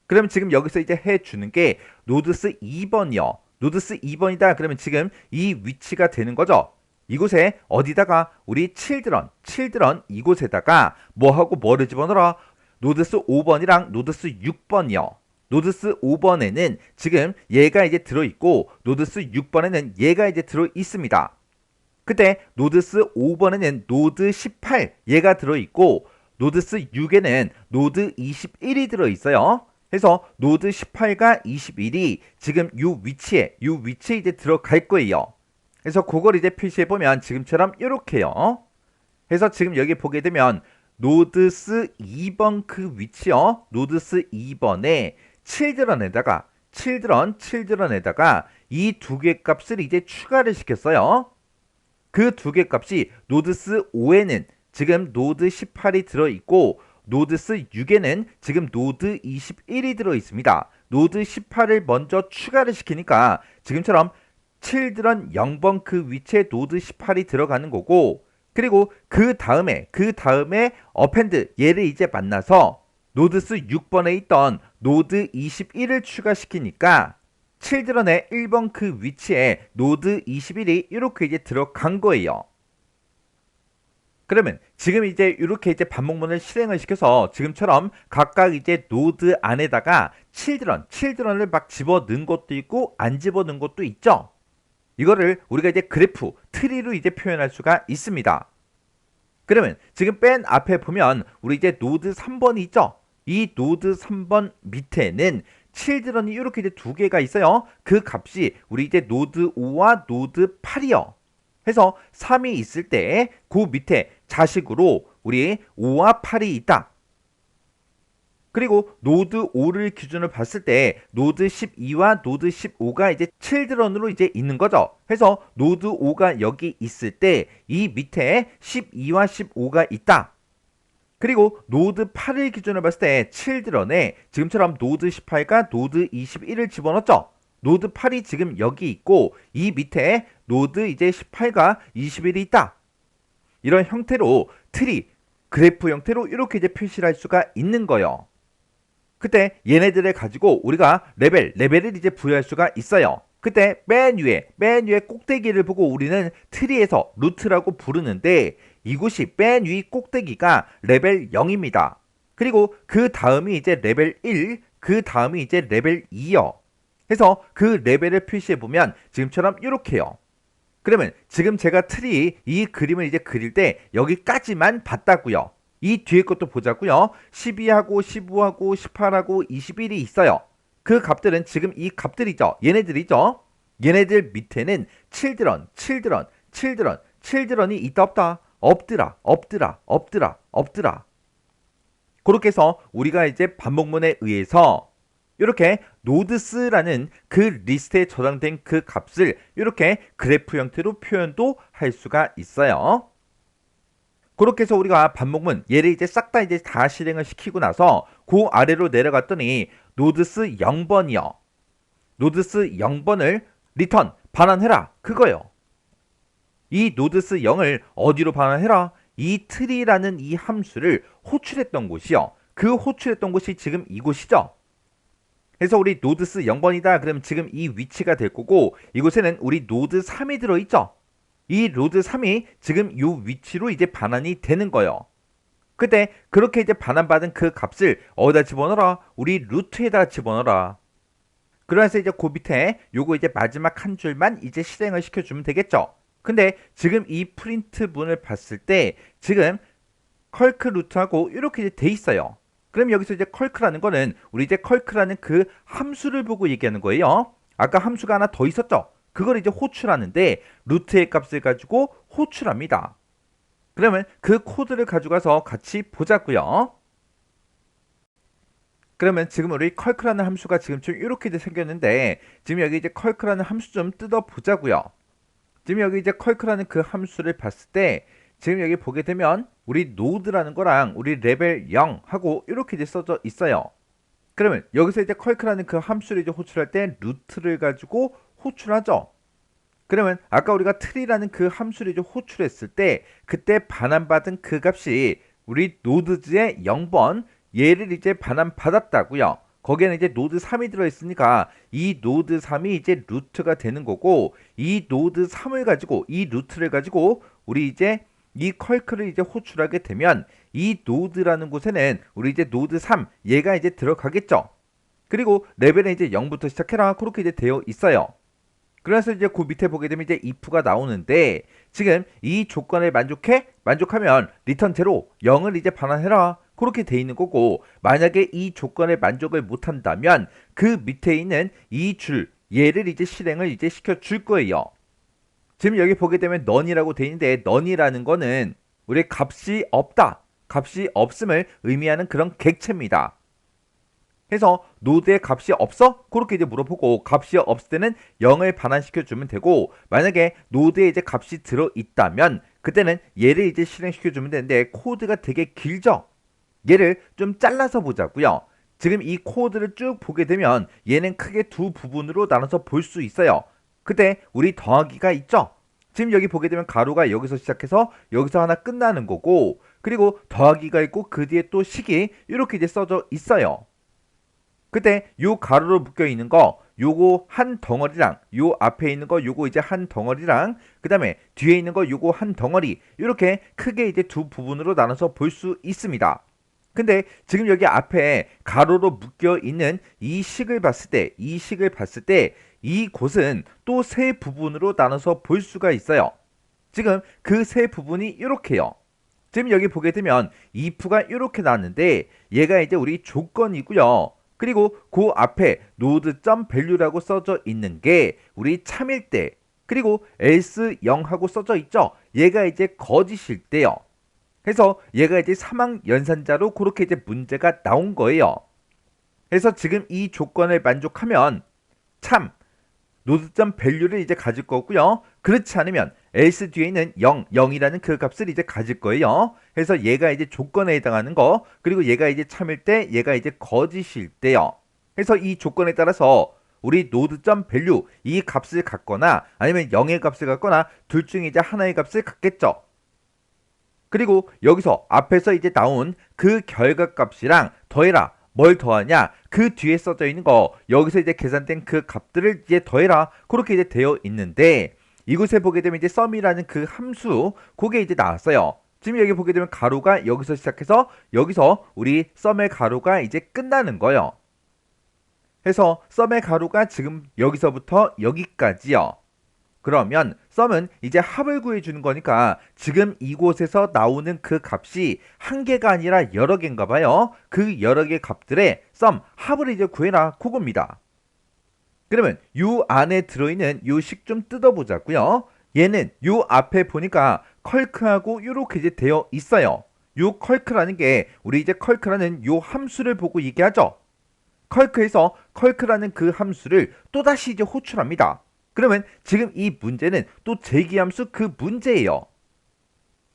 그러면 지금 여기서 이제 해주는 게 노드스 2번이요. 노드스 2번이다. 그러면 지금 이 위치가 되는 거죠. 이곳에 어디다가 우리 children 이곳에다가 뭐하고 뭐를 집어넣어라? 노드스 5번이랑 노드스 6번이요. 노드스 5번에는 지금 얘가 이제 들어있고 노드스 6번에는 얘가 이제 들어있습니다. 그때 노드스 5번에는 노드 18 얘가 들어있고 노드스 6에는 노드 21이 들어있어요. 해서 노드 18과 21이 지금 요 위치에 이제 들어갈 거예요. 그래서 그걸 이제 표시해보면 지금처럼 이렇게요. 해서 지금 여기 보게 되면 노드스 2번 그 위치요. 노드스 2번에 children에다가 이 두 개 값을 이제 추가를 시켰어요. 그 두 개 값이 노드스 5에는 지금 노드 18이 들어있고 노드스 6에는 지금 노드 21이 들어있습니다. 노드 18을 먼저 추가를 시키니까 지금처럼 children 0번 그 위치에 노드 18이 들어가는 거고 그리고 그 다음에 append 얘를 이제 만나서 노드스 6번에 있던 노드 21을 추가시키니까 children의 1번 그 위치에 노드 21이 이렇게 이제 들어간 거예요. 그러면 지금 이제 이렇게 이제 반복문을 실행을 시켜서 지금처럼 각각 이제 노드 안에다가 children을 막 집어넣은 것도 있고 안 집어넣은 것도 있죠. 이거를 우리가 이제 그래프, 트리로 이제 표현할 수가 있습니다. 그러면 지금 맨 앞에 보면 우리 이제 노드 3번이 있죠. 이 노드 3번 밑에는 children이 이렇게 이제 두 개가 있어요. 그 값이 우리 이제 노드 5와 노드 8이요. 해서 3이 있을 때 그 밑에 자식으로 우리 5와 8이 있다. 그리고 노드 5를 기준으로 봤을 때 노드 12와 노드 15가 이제 children으로 이제 있는 거죠. 해서 노드 5가 여기 있을 때 이 밑에 12와 15가 있다. 그리고 노드 8을 기준으로 봤을 때 children에 지금처럼 노드 18과 노드 21을 집어넣었죠. 노드 8이 지금 여기 있고 이 밑에 노드 이제 18과 21이 있다. 이런 형태로 트리, 그래프 형태로 이렇게 이제 표시를 할 수가 있는 거예요. 그때 얘네들을 가지고 우리가 레벨을 이제 부여할 수가 있어요. 그때 맨 위에 꼭대기를 보고 우리는 트리에서 루트라고 부르는데 이곳이 맨 위 꼭대기가 레벨 0입니다. 그리고 그 다음이 이제 레벨 1, 그 다음이 이제 레벨 2요. 해서 그 레벨을 표시해 보면 지금처럼 이렇게요. 그러면 지금 제가 트리 이 그림을 이제 그릴 때 여기까지만 봤다고요. 이 뒤에 것도 보자고요. 12하고 15하고 18하고 21이 있어요. 그 값들은 지금 이 값들이죠. 얘네들이죠. 얘네들 밑에는 children이 있다 없다. 없더라. 그렇게 해서 우리가 이제 반복문에 의해서 이렇게 노드스라는 그 리스트에 저장된 그 값을 이렇게 그래프 형태로 표현도 할 수가 있어요. 그렇게 해서 우리가 반복문 얘를 이제 싹 다 이제 다 실행을 시키고 나서 그 아래로 내려갔더니 노드스 0번이요. 노드스 0번을 리턴 반환해라 그거요. 이 노드스 0을 어디로 반환해라? 이 트리라는 이 함수를 호출했던 곳이요. 그 호출했던 곳이 지금 이곳이죠. 그래서 우리 노드스 0번이다. 그럼 지금 이 위치가 될 거고 이곳에는 우리 노드 3이 들어있죠. 이 노드 3이 지금 이 위치로 이제 반환이 되는 거예요. 그때 그렇게 이제 반환받은 그 값을 어디다 집어넣어라? 우리 루트에다 집어넣어라. 그래서 이제 그 밑에 요거 이제 마지막 한 줄만 이제 실행을 시켜주면 되겠죠. 근데 지금 이 프린트 문을 봤을 때 지금 컬크 루트하고 이렇게 이제 돼 있어요. 그럼 여기서 이제 컬크라는 거는 우리 이제 컬크라는 그 함수를 보고 얘기하는 거예요. 아까 함수가 하나 더 있었죠. 그걸 이제 호출하는데 루트의 값을 가지고 호출합니다. 그러면 그 코드를 가져가서 같이 보자고요. 그러면 지금 우리 컬크라는 함수가 지금 좀 이렇게 생겼는데 지금 여기 이제 컬크라는 함수 좀 뜯어 보자고요. 지금 여기 이제 컬크라는 그 함수를 봤을 때 지금 여기 보게 되면 우리 노드라는 거랑 우리 레벨 0 하고 이렇게 이제 써져 있어요. 그러면 여기서 이제 컬크라는 그 함수를 이제 호출할 때 루트를 가지고 호출하죠. 그러면 아까 우리가 트리라는 그 함수를 이제 호출했을 때 그때 반환받은 그 값이 우리 노드즈의 0번 얘를 이제 반환받았다고요. 거기에는 이제 노드 3이 들어있으니까 이 노드 3이 이제 루트가 되는 거고 이 노드 3을 가지고 이 루트를 가지고 우리 이제 이 컬크를 이제 호출하게 되면 이 노드라는 곳에는 우리 이제 노드 3 얘가 이제 들어가겠죠. 그리고 레벨은 이제 0부터 시작해라 그렇게 이제 되어 있어요. 그래서 이제 그 밑에 보게 되면 이제 if가 나오는데 지금 이 조건을 만족하면 리턴 제로 0을 이제 반환해라 그렇게 돼 있는 거고 만약에 이 조건에 만족을 못한다면 그 밑에 있는 이 줄 얘를 이제 실행을 이제 시켜 줄 거예요. 지금 여기 보게 되면 none이라고 돼 있는데 none이라는 거는 우리 값이 없다, 값이 없음을 의미하는 그런 객체입니다. 해서 노드의 값이 없어? 그렇게 이제 물어보고 값이 없을 때는 0을 반환시켜 주면 되고 만약에 노드에 이제 값이 들어 있다면 그때는 얘를 이제 실행시켜 주면 되는데 코드가 되게 길죠. 얘를 좀 잘라서 보자고요. 지금 이 코드를 쭉 보게 되면 얘는 크게 두 부분으로 나눠서 볼 수 있어요. 그때 우리 더하기가 있죠. 지금 여기 보게 되면 가로가 여기서 시작해서 여기서 하나 끝나는 거고 그리고 더하기가 있고 그 뒤에 또 식이 이렇게 이제 써져 있어요. 그때 요 가로로 묶여 있는 거 요거 한 덩어리랑 요 앞에 있는 거 요거 이제 한 덩어리랑 그 다음에 뒤에 있는 거 요거 한 덩어리 이렇게 크게 이제 두 부분으로 나눠서 볼 수 있습니다. 근데 지금 여기 앞에 가로로 묶여 있는 이 식을 봤을 때 이 곳은 또 세 부분으로 나눠서 볼 수가 있어요. 지금 그 세 부분이 이렇게요. 지금 여기 보게 되면 if가 이렇게 나왔는데 얘가 이제 우리 조건이고요. 그리고 그 앞에 node.value라고 써져 있는 게 우리 참일 때 그리고 else 0하고 써져 있죠. 얘가 이제 거짓일 때요. 그래서 얘가 이제 사망 연산자로 그렇게 이제 문제가 나온 거예요. 그래서 지금 이 조건을 만족하면 참 node.value를 이제 가질 거고요. 그렇지 않으면 else 뒤에 있는 0이라는 그 값을 이제 가질 거예요. 그래서 얘가 이제 조건에 해당하는 거, 그리고 얘가 이제 참일 때, 얘가 이제 거짓일 때요. 그래서 이 조건에 따라서 우리 node.value 이 값을 갖거나 아니면 0의 값을 갖거나 둘 중에 이제 하나의 값을 갖겠죠. 그리고 여기서 앞에서 이제 나온 그 결과값이랑 더해라. 뭘 더하냐? 그 뒤에 써져 있는 거 여기서 이제 계산된 그 값들을 이제 더해라. 그렇게 이제 되어 있는데 이곳에 보게 되면 이제 sum이라는 그 함수 그게 이제 나왔어요. 지금 여기 보게 되면 가로가 여기서 시작해서 여기서 우리 sum의 가로가 이제 끝나는 거예요. 해서 sum의 가로가 지금 여기서부터 여기까지요. 그러면 sum은 이제 합을 구해주는 거니까 지금 이곳에서 나오는 그 값이 한 개가 아니라 여러 개인가 봐요. 그 여러 개 값들의 sum, 합을 이제 구해라 그겁니다. 그러면 요 안에 들어있는 요 식 좀 뜯어보자고요. 얘는 요 앞에 보니까 컬크하고 요렇게 이제 되어 있어요. 요 컬크라는 게 우리 이제 컬크라는 요 함수를 보고 얘기하죠. 컬크에서 컬크라는 그 함수를 또다시 이제 호출합니다. 그러면 지금 이 문제는 또 제기함수 그 문제예요.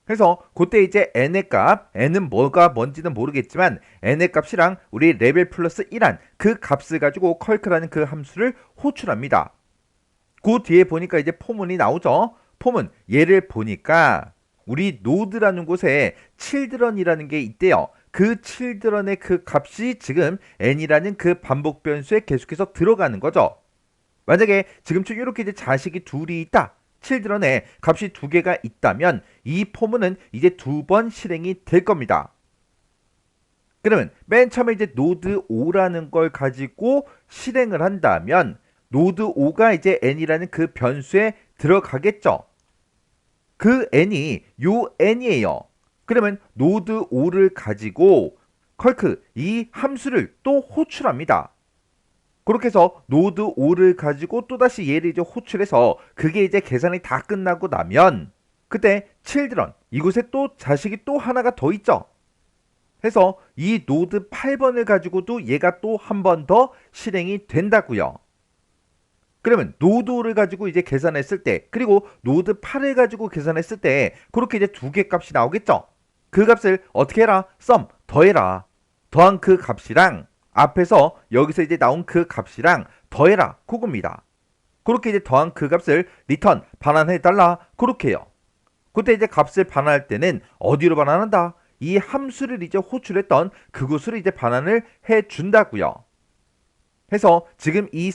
그래서 그때 이제 n의 값, n은 뭐가 뭔지는 모르겠지만 n의 값이랑 우리 레벨 플러스 1한 그 값을 가지고 컬크라는 그 함수를 호출합니다. 그 뒤에 보니까 이제 포문이 나오죠. 포문 얘를 보니까 우리 노드라는 곳에 children이라는 게 있대요. 그 children의 그 값이 지금 n이라는 그 반복 변수에 계속해서 들어가는 거죠. 만약에 지금쯤 이렇게 이제 자식이 둘이 있다. children의 값이 두 개가 있다면 이 포문은 이제 두 번 실행이 될 겁니다. 그러면 맨 처음에 이제 노드 5라는 걸 가지고 실행을 한다면 노드 5가 이제 n이라는 그 변수에 들어가겠죠. 그 n이 요 n이에요. 그러면 노드 5를 가지고 컬크 이 함수를 또 호출합니다. 그렇게 해서 노드 5를 가지고 또다시 얘를 이제 호출해서 그게 이제 계산이 다 끝나고 나면 그때 children 이곳에 또 자식이 또 하나가 더 있죠. 해서 이 노드 8번을 가지고도 얘가 또 한 번 더 실행이 된다고요. 그러면 노드 5를 가지고 이제 계산했을 때 그리고 노드 8을 가지고 계산했을 때 그렇게 이제 두 개 값이 나오겠죠. 그 값을 어떻게 해라? sum 더해라. 더한 그 값이랑 앞에서 여기서 이제 나온 그 값이랑 더해라 그겁니다. 그렇게 이제 더한 그 값을 return 반환해달라 그렇게 해요. 그때 이제 값을 반환할 때는 어디로 반환한다? 이 함수를 이제 호출했던 그곳으로 이제 반환을 해준다고요. 해서 지금 이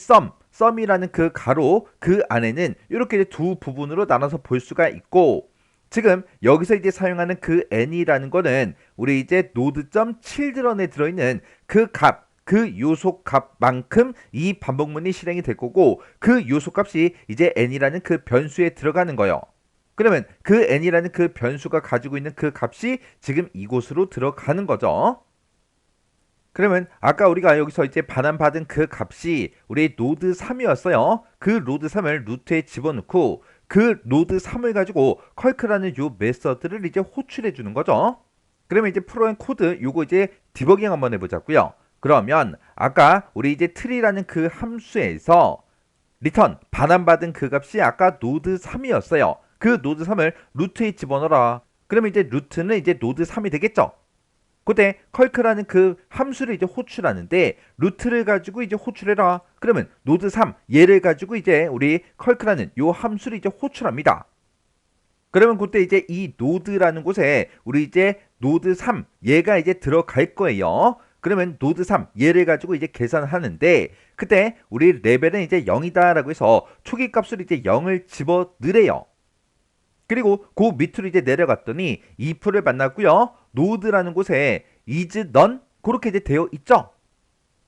sum이라는 그 가로 그 안에는 이렇게 두 부분으로 나눠서 볼 수가 있고 지금 여기서 이제 사용하는 그 n이라는 거는 우리 이제 node.children에 들어있는 그 값, 그 요소 값만큼 이 반복문이 실행이 될 거고 그 요소 값이 이제 n이라는 그 변수에 들어가는 거예요. 그러면 그 n이라는 그 변수가 가지고 있는 그 값이 지금 이곳으로 들어가는 거죠. 그러면 아까 우리가 여기서 이제 반환받은 그 값이 우리 노드 3이었어요. 그 노드 3을 루트에 집어넣고 그 노드 3을 가지고 컬크라는 요 메서드를 이제 호출해 주는 거죠. 그러면 이제 프로그램 코드 요거 이제 디버깅 한번 해보자고요. 그러면 아까 우리 이제 트리라는 그 함수에서 return 반환받은 그 값이 아까 노드 3이었어요. 그 노드 3을 루트에 집어넣어라. 그러면 이제 루트는 이제 노드 3이 되겠죠. 그때 컬크라는 그 함수를 이제 호출하는데 루트를 가지고 이제 호출해라. 그러면 노드 3 얘를 가지고 이제 우리 컬크라는 요 함수를 이제 호출합니다. 그러면 그때 이제 이 노드라는 곳에 우리 이제 노드 3 얘가 이제 들어갈 거예요. 그러면 노드 3 얘를 가지고 이제 계산하는데 그때 우리 레벨은 이제 0이다라고 해서 초기 값을 이제 0을 집어 넣으래요. 그리고 그 밑으로 이제 내려갔더니 if를 만났고요. 노드라는 곳에 is none 그렇게 이제 되어 있죠.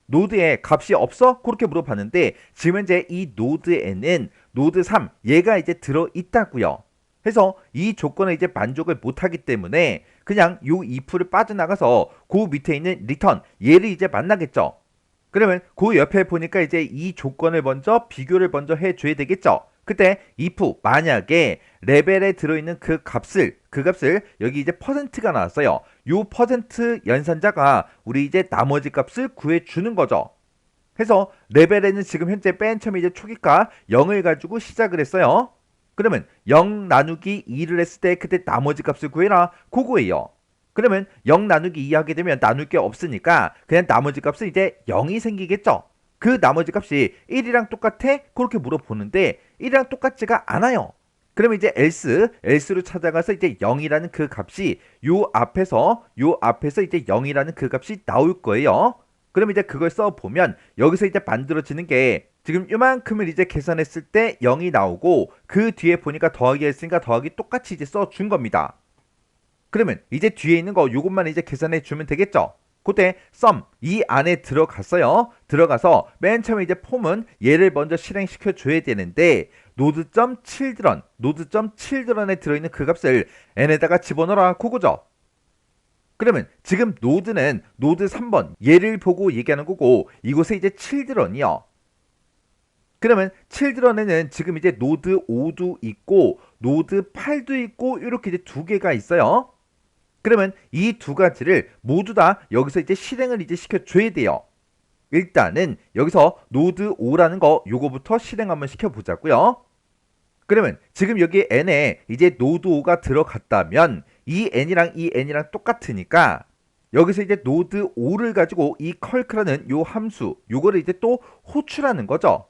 노드에 값이 없어? 그렇게 물어봤는데 지금 현재 이 노드에는 노드 3 얘가 이제 들어 있다고요. 해서 이 조건을 이제 만족을 못하기 때문에 그냥 요 if를 빠져나가서 그 밑에 있는 return 얘를 이제 만나겠죠. 그러면 그 옆에 보니까 이제 이 조건을 먼저 비교를 먼저 해줘야 되겠죠. 그때 if 만약에 레벨에 들어있는 그 값을 여기 이제 퍼센트가 나왔어요. 요 퍼센트 연산자가 우리 이제 나머지 값을 구해주는 거죠. 해서 레벨에는 지금 현재 맨 처음에 이제 초기가 0을 가지고 시작을 했어요. 그러면 0 나누기 2를 했을 때 그때 나머지 값을 구해라 그거예요. 그러면 0 나누기 2 하게 되면 나눌 게 없으니까 그냥 나머지 값은 이제 0이 생기겠죠. 그 나머지 값이 1이랑 똑같아? 그렇게 물어보는데 1이랑 똑같지가 않아요. 그러면 이제 else로 찾아가서 이제 0이라는 그 값이 요 앞에서 이제 0이라는 그 값이 나올 거예요. 그럼 이제 그걸 써보면 여기서 이제 만들어지는 게 지금 요만큼을 이제 계산했을 때 0이 나오고 그 뒤에 보니까 더하기 했으니까 더하기 똑같이 이제 써준 겁니다. 그러면 이제 뒤에 있는 거 요것만 이제 계산해 주면 되겠죠? 그때 sum 이 안에 들어갔어요. 들어가서 맨 처음에 이제 폼은 얘를 먼저 실행시켜 줘야 되는데 node.children에 들어있는 그 값을 n에다가 집어넣어라 그거죠. 그러면 지금 노드는 노드 3번 얘를 보고 얘기하는 거고 이곳에 이제 children이요. 그러면 children에는 지금 이제 노드 5도 있고 노드 8도 있고 이렇게 이제 두 개가 있어요. 그러면 이 두 가지를 모두 다 여기서 이제 실행을 이제 시켜줘야 돼요. 일단은 여기서 노드 5라는 거 요거부터 실행 한번 시켜보자고요. 그러면 지금 여기 n에 이제 노드 5가 들어갔다면 이 n이랑 똑같으니까 여기서 이제 노드 5를 가지고 이 컬크라는 요 함수 요거를 이제 또 호출하는 거죠.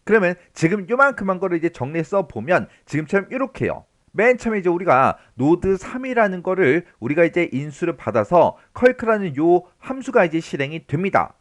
그러면 지금 요만큼한 거를 이제 정리해서 보면 지금처럼 이렇게요. 맨 처음에 이제 우리가 노드 3이라는 거를 우리가 이제 인수를 받아서 컬크라는 요 함수가 이제 실행이 됩니다.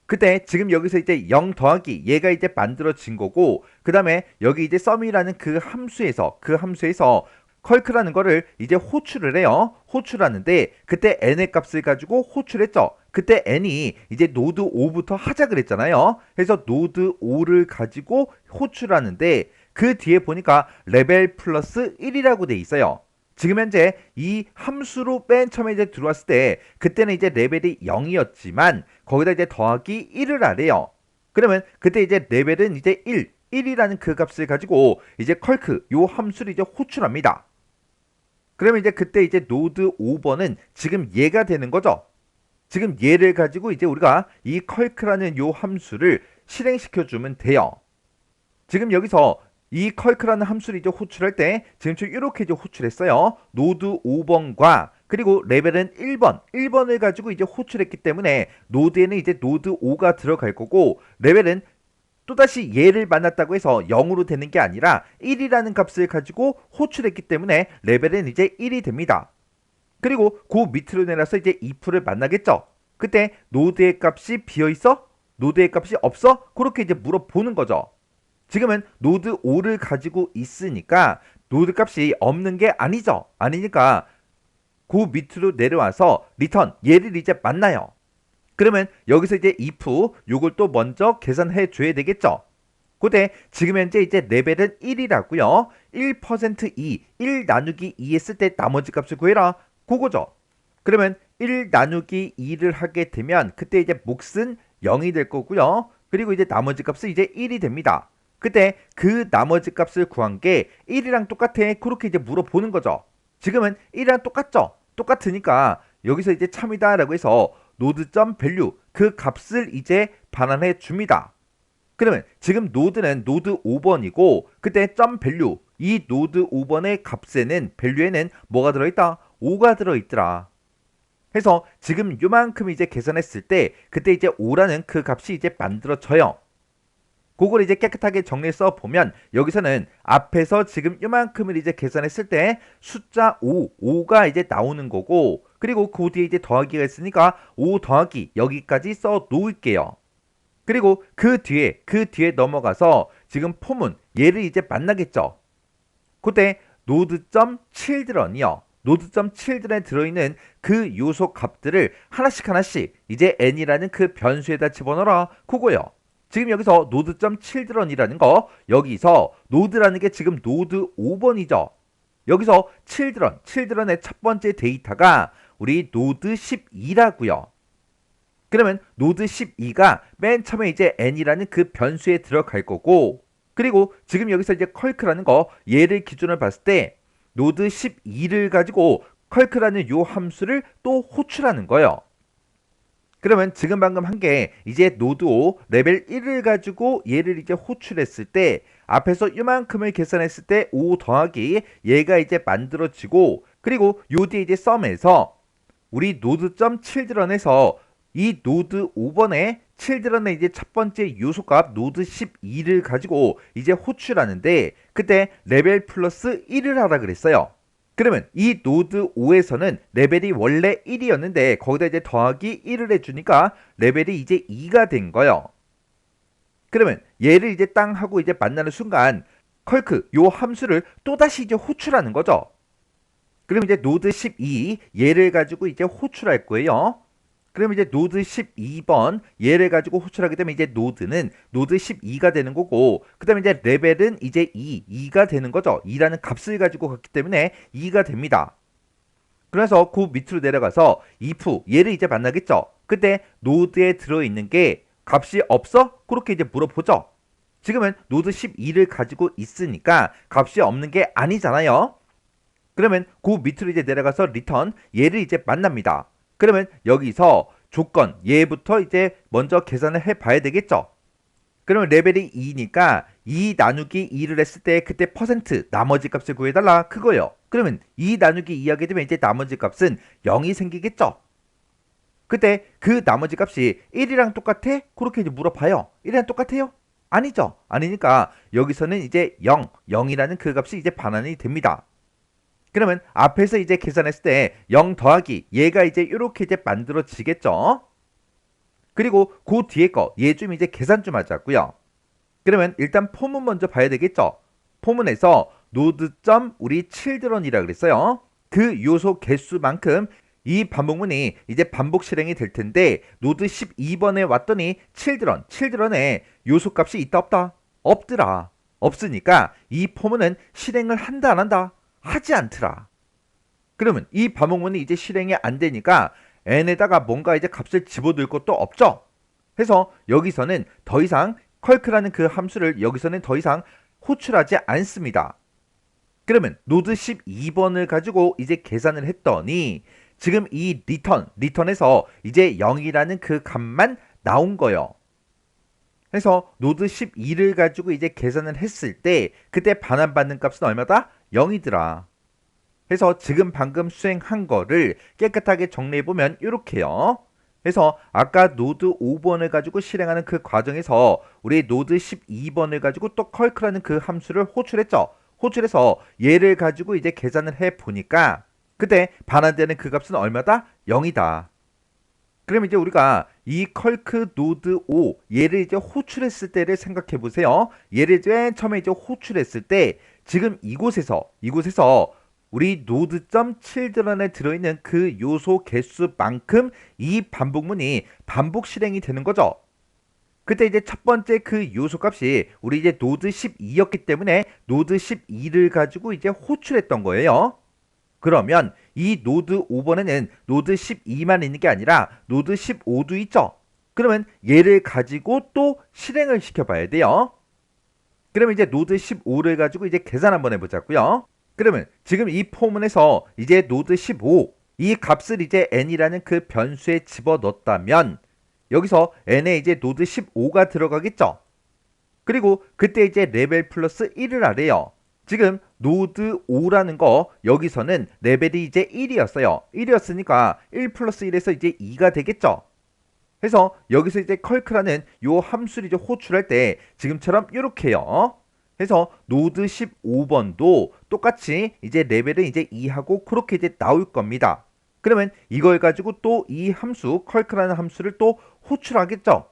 그때 지금 여기서 이제 0 더하기 얘가 이제 만들어진 거고 그 다음에 여기 이제 sum이라는 그 함수에서 컬크라는 거를 이제 호출을 해요. 호출하는데 그때 n의 값을 가지고 호출했죠. 그때 n이 이제 노드 5부터 하자 그랬잖아요. 그래서 노드 5를 가지고 호출하는데 그 뒤에 보니까 레벨 플러스 1이라고 돼 있어요. 지금 현재 이 함수로 맨 처음에 이제 들어왔을 때 그때는 이제 레벨이 0이었지만 거기다 이제 더하기 1을 하래요. 그러면 그때 이제 레벨은 이제 1이라는 그 값을 가지고 이제 컬크 요 함수를 이제 호출합니다. 그러면 이제 그때 이제 노드 5번은 지금 얘가 되는 거죠. 지금 얘를 가지고 이제 우리가 이 컬크라는 요 함수를 실행시켜 주면 돼요. 지금 여기서 이 컬크라는 함수를 이제 호출할 때 지금처럼 이렇게 이제 호출했어요. 노드 5번과 그리고 레벨은 1번을 가지고 이제 호출했기 때문에 노드에는 이제 노드 5가 들어갈 거고 레벨은 또다시 얘를 만났다고 해서 0으로 되는 게 아니라 1이라는 값을 가지고 호출했기 때문에 레벨은 이제 1이 됩니다. 그리고 그 밑으로 내려서 이제 if를 만나겠죠. 그때 노드의 값이 비어있어? 노드의 값이 없어? 그렇게 이제 물어보는 거죠. 지금은 노드 5를 가지고 있으니까 노드 값이 없는 게 아니죠. 아니니까 그 밑으로 내려와서 리턴 얘를 이제 만나요. 그러면 여기서 이제 if 요걸 또 먼저 계산해 줘야 되겠죠. 그때 지금 현재 이제 레벨은 1이라고요. 1% 1 나누기 2 했을 때 나머지 값을 구해라. 그거죠. 그러면 1 나누기 2를 하게 되면 그때 이제 몫은 0이 될 거고요. 그리고 이제 나머지 값은 이제 1이 됩니다. 그때 그 나머지 값을 구한 게 1이랑 똑같아. 그렇게 이제 물어보는 거죠. 지금은 1이랑 똑같죠. 똑같으니까 여기서 이제 참이다라고 해서 node.value 그 값을 이제 반환해 줍니다. 그러면 지금 노드는 노드 5번이고 그때 .value 이 노드 5번의 값에는 value에는 뭐가 들어있다? 5가 들어있더라. 해서 지금 요만큼 이제 계산했을 때 그때 이제 5라는 그 값이 이제 만들어져요. 그걸 이제 깨끗하게 정리해서 보면 여기서는 앞에서 지금 요만큼을 이제 계산했을 때 숫자 5가 이제 나오는 거고 그리고 그 뒤에 이제 더하기가 있으니까 5 더하기 여기까지 써 놓을게요. 그리고 그 뒤에 넘어가서 지금 폼은 얘를 이제 만나겠죠. 그때 node.children이요. node.children에 들어있는 그 요소 값들을 하나씩 이제 n이라는 그 변수에다 집어넣어라. 그거요. 지금 여기서 node.children이라는 거 여기서 node라는 게 지금 node 5번이죠. 여기서 children의 첫 번째 데이터가 우리 node 12라고요. 그러면 node 12가 맨 처음에 이제 n이라는 그 변수에 들어갈 거고 그리고 지금 여기서 이제 컬크라는 거 얘를 기준으로 봤을 때 node 12를 가지고 컬크라는 요 함수를 또 호출하는 거예요. 그러면 지금 방금 한 게 이제 노드 5 레벨 1을 가지고 얘를 이제 호출했을 때 앞에서 이만큼을 계산했을 때 5 더하기 얘가 이제 만들어지고 그리고 요 뒤에 이제 sum에서 우리 node.children에서 이 노드 5번에 children의 이제 첫 번째 요소값 노드 12를 가지고 이제 호출하는데 그때 레벨 플러스 1을 하라 그랬어요. 그러면 이 노드 5에서는 레벨이 원래 1이었는데 거기다 이제 더하기 1을 해주니까 레벨이 이제 2가 된 거예요. 그러면 얘를 이제 땅 하고 이제 만나는 순간 컬크 요 함수를 또다시 이제 호출하는 거죠. 그럼 이제 노드 12 얘를 가지고 이제 호출할 거예요. 그럼 이제 노드 12번 얘를 가지고 호출하게 되면 이제 노드는 노드 12가 되는 거고 그 다음에 이제 레벨은 이제 2가 되는 거죠. 2라는 값을 가지고 갔기 때문에 2가 됩니다. 그래서 그 밑으로 내려가서 if 얘를 이제 만나겠죠. 그때 노드에 들어있는 게 값이 없어? 그렇게 이제 물어보죠. 지금은 노드 12를 가지고 있으니까 값이 없는 게 아니잖아요. 그러면 그 밑으로 이제 내려가서 return 얘를 이제 만납니다. 그러면 여기서 조건 얘부터 이제 먼저 계산을 해 봐야 되겠죠. 그러면 레벨이 2니까 2 나누기 2를 했을 때 그때 퍼센트 나머지 값을 구해달라 그거예요. 그러면 2 나누기 2 하게 되면 이제 나머지 값은 0이 생기겠죠. 그때 그 나머지 값이 1이랑 똑같아? 그렇게 이제 물어봐요. 1이랑 똑같아요? 아니죠. 아니니까 여기서는 이제 0이라는 그 값이 이제 반환이 됩니다. 그러면 앞에서 이제 계산했을 때 0 더하기 얘가 이제 이렇게 이제 만들어지겠죠. 그리고 그 뒤에 거 얘 좀 이제 계산 좀 하자고요. 그러면 일단 포문 먼저 봐야 되겠죠. 포문에서 노드점 우리 children이라 그랬어요. 그 요소 개수만큼 이 반복문이 이제 반복 실행이 될 텐데 노드 12번에 왔더니 children의 요소값이 있다 없다? 없더라. 없으니까 이 포문은 실행을 한다 안 한다? 하지 않더라. 그러면 이 반복문이 이제 실행이 안 되니까 n에다가 뭔가 이제 값을 집어넣을 것도 없죠. 해서 여기서는 더 이상 컬크라는 그 함수를 여기서는 더 이상 호출하지 않습니다. 그러면 노드 12번을 가지고 이제 계산을 했더니 지금 이 리턴에서 이제 0이라는 그 값만 나온 거예요. 그래서 노드 12를 가지고 이제 계산을 했을 때 그때 반환받는 값은 얼마다? 0이더라. 그래서 지금 방금 수행한 거를 깨끗하게 정리해보면 이렇게요. 그래서 아까 노드 5번을 가지고 실행하는 그 과정에서 우리 노드 12번을 가지고 또 컬크라는 그 함수를 호출했죠. 호출해서 얘를 가지고 이제 계산을 해보니까 그때 반환되는 그 값은 얼마다? 0이다. 그럼 이제 우리가 이 컬크 노드 5 얘를 이제 호출했을 때를 생각해 보세요. 얘를 맨 처음에 이제 호출했을 때 지금 이곳에서 우리 노드점 children에 들어있는 그 요소 개수만큼 이 반복문이 반복 실행이 되는 거죠. 그때 이제 첫 번째 그 요소 값이 우리 이제 노드 12였기 때문에 노드 12를 가지고 이제 호출했던 거예요. 그러면 이 노드 5번에는 노드 12만 있는 게 아니라 노드 15도 있죠. 그러면 얘를 가지고 또 실행을 시켜봐야 돼요. 그러면 이제 노드 15를 가지고 이제 계산 한번 해보자고요. 그러면 지금 이 포문에서 이제 노드 15 이 값을 이제 n이라는 그 변수에 집어넣었다면 여기서 n에 이제 노드 15가 들어가겠죠. 그리고 그때 이제 레벨 플러스 1을 하래요. 지금 노드 5라는 거 여기서는 레벨이 이제 1이었어요. 1이었으니까 1 플러스 1에서 이제 2가 되겠죠. 그래서 여기서 이제 컬크라는 요 함수를 이제 호출할 때 지금처럼 이렇게요. 그래서 노드 15번도 똑같이 이제 레벨은 이제 2하고 그렇게 이제 나올 겁니다. 그러면 이걸 가지고 또 이 함수 컬크라는 함수를 또 호출하겠죠.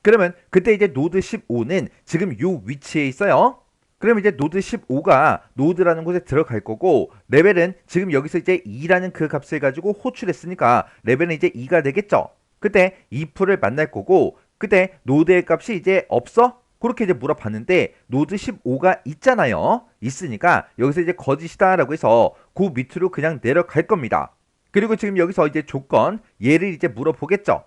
그러면 그때 이제 노드 15는 지금 요 위치에 있어요. 그럼 이제 노드 15가 노드라는 곳에 들어갈 거고 레벨은 지금 여기서 이제 2라는 그 값을 가지고 호출했으니까 레벨은 이제 2가 되겠죠. 그때 if를 만날 거고 그때 노드의 값이 이제 없어? 그렇게 이제 물어봤는데 노드 15가 있잖아요. 있으니까 여기서 이제 거짓이다 라고 해서 그 밑으로 그냥 내려갈 겁니다. 그리고 지금 여기서 이제 조건 얘를 이제 물어보겠죠.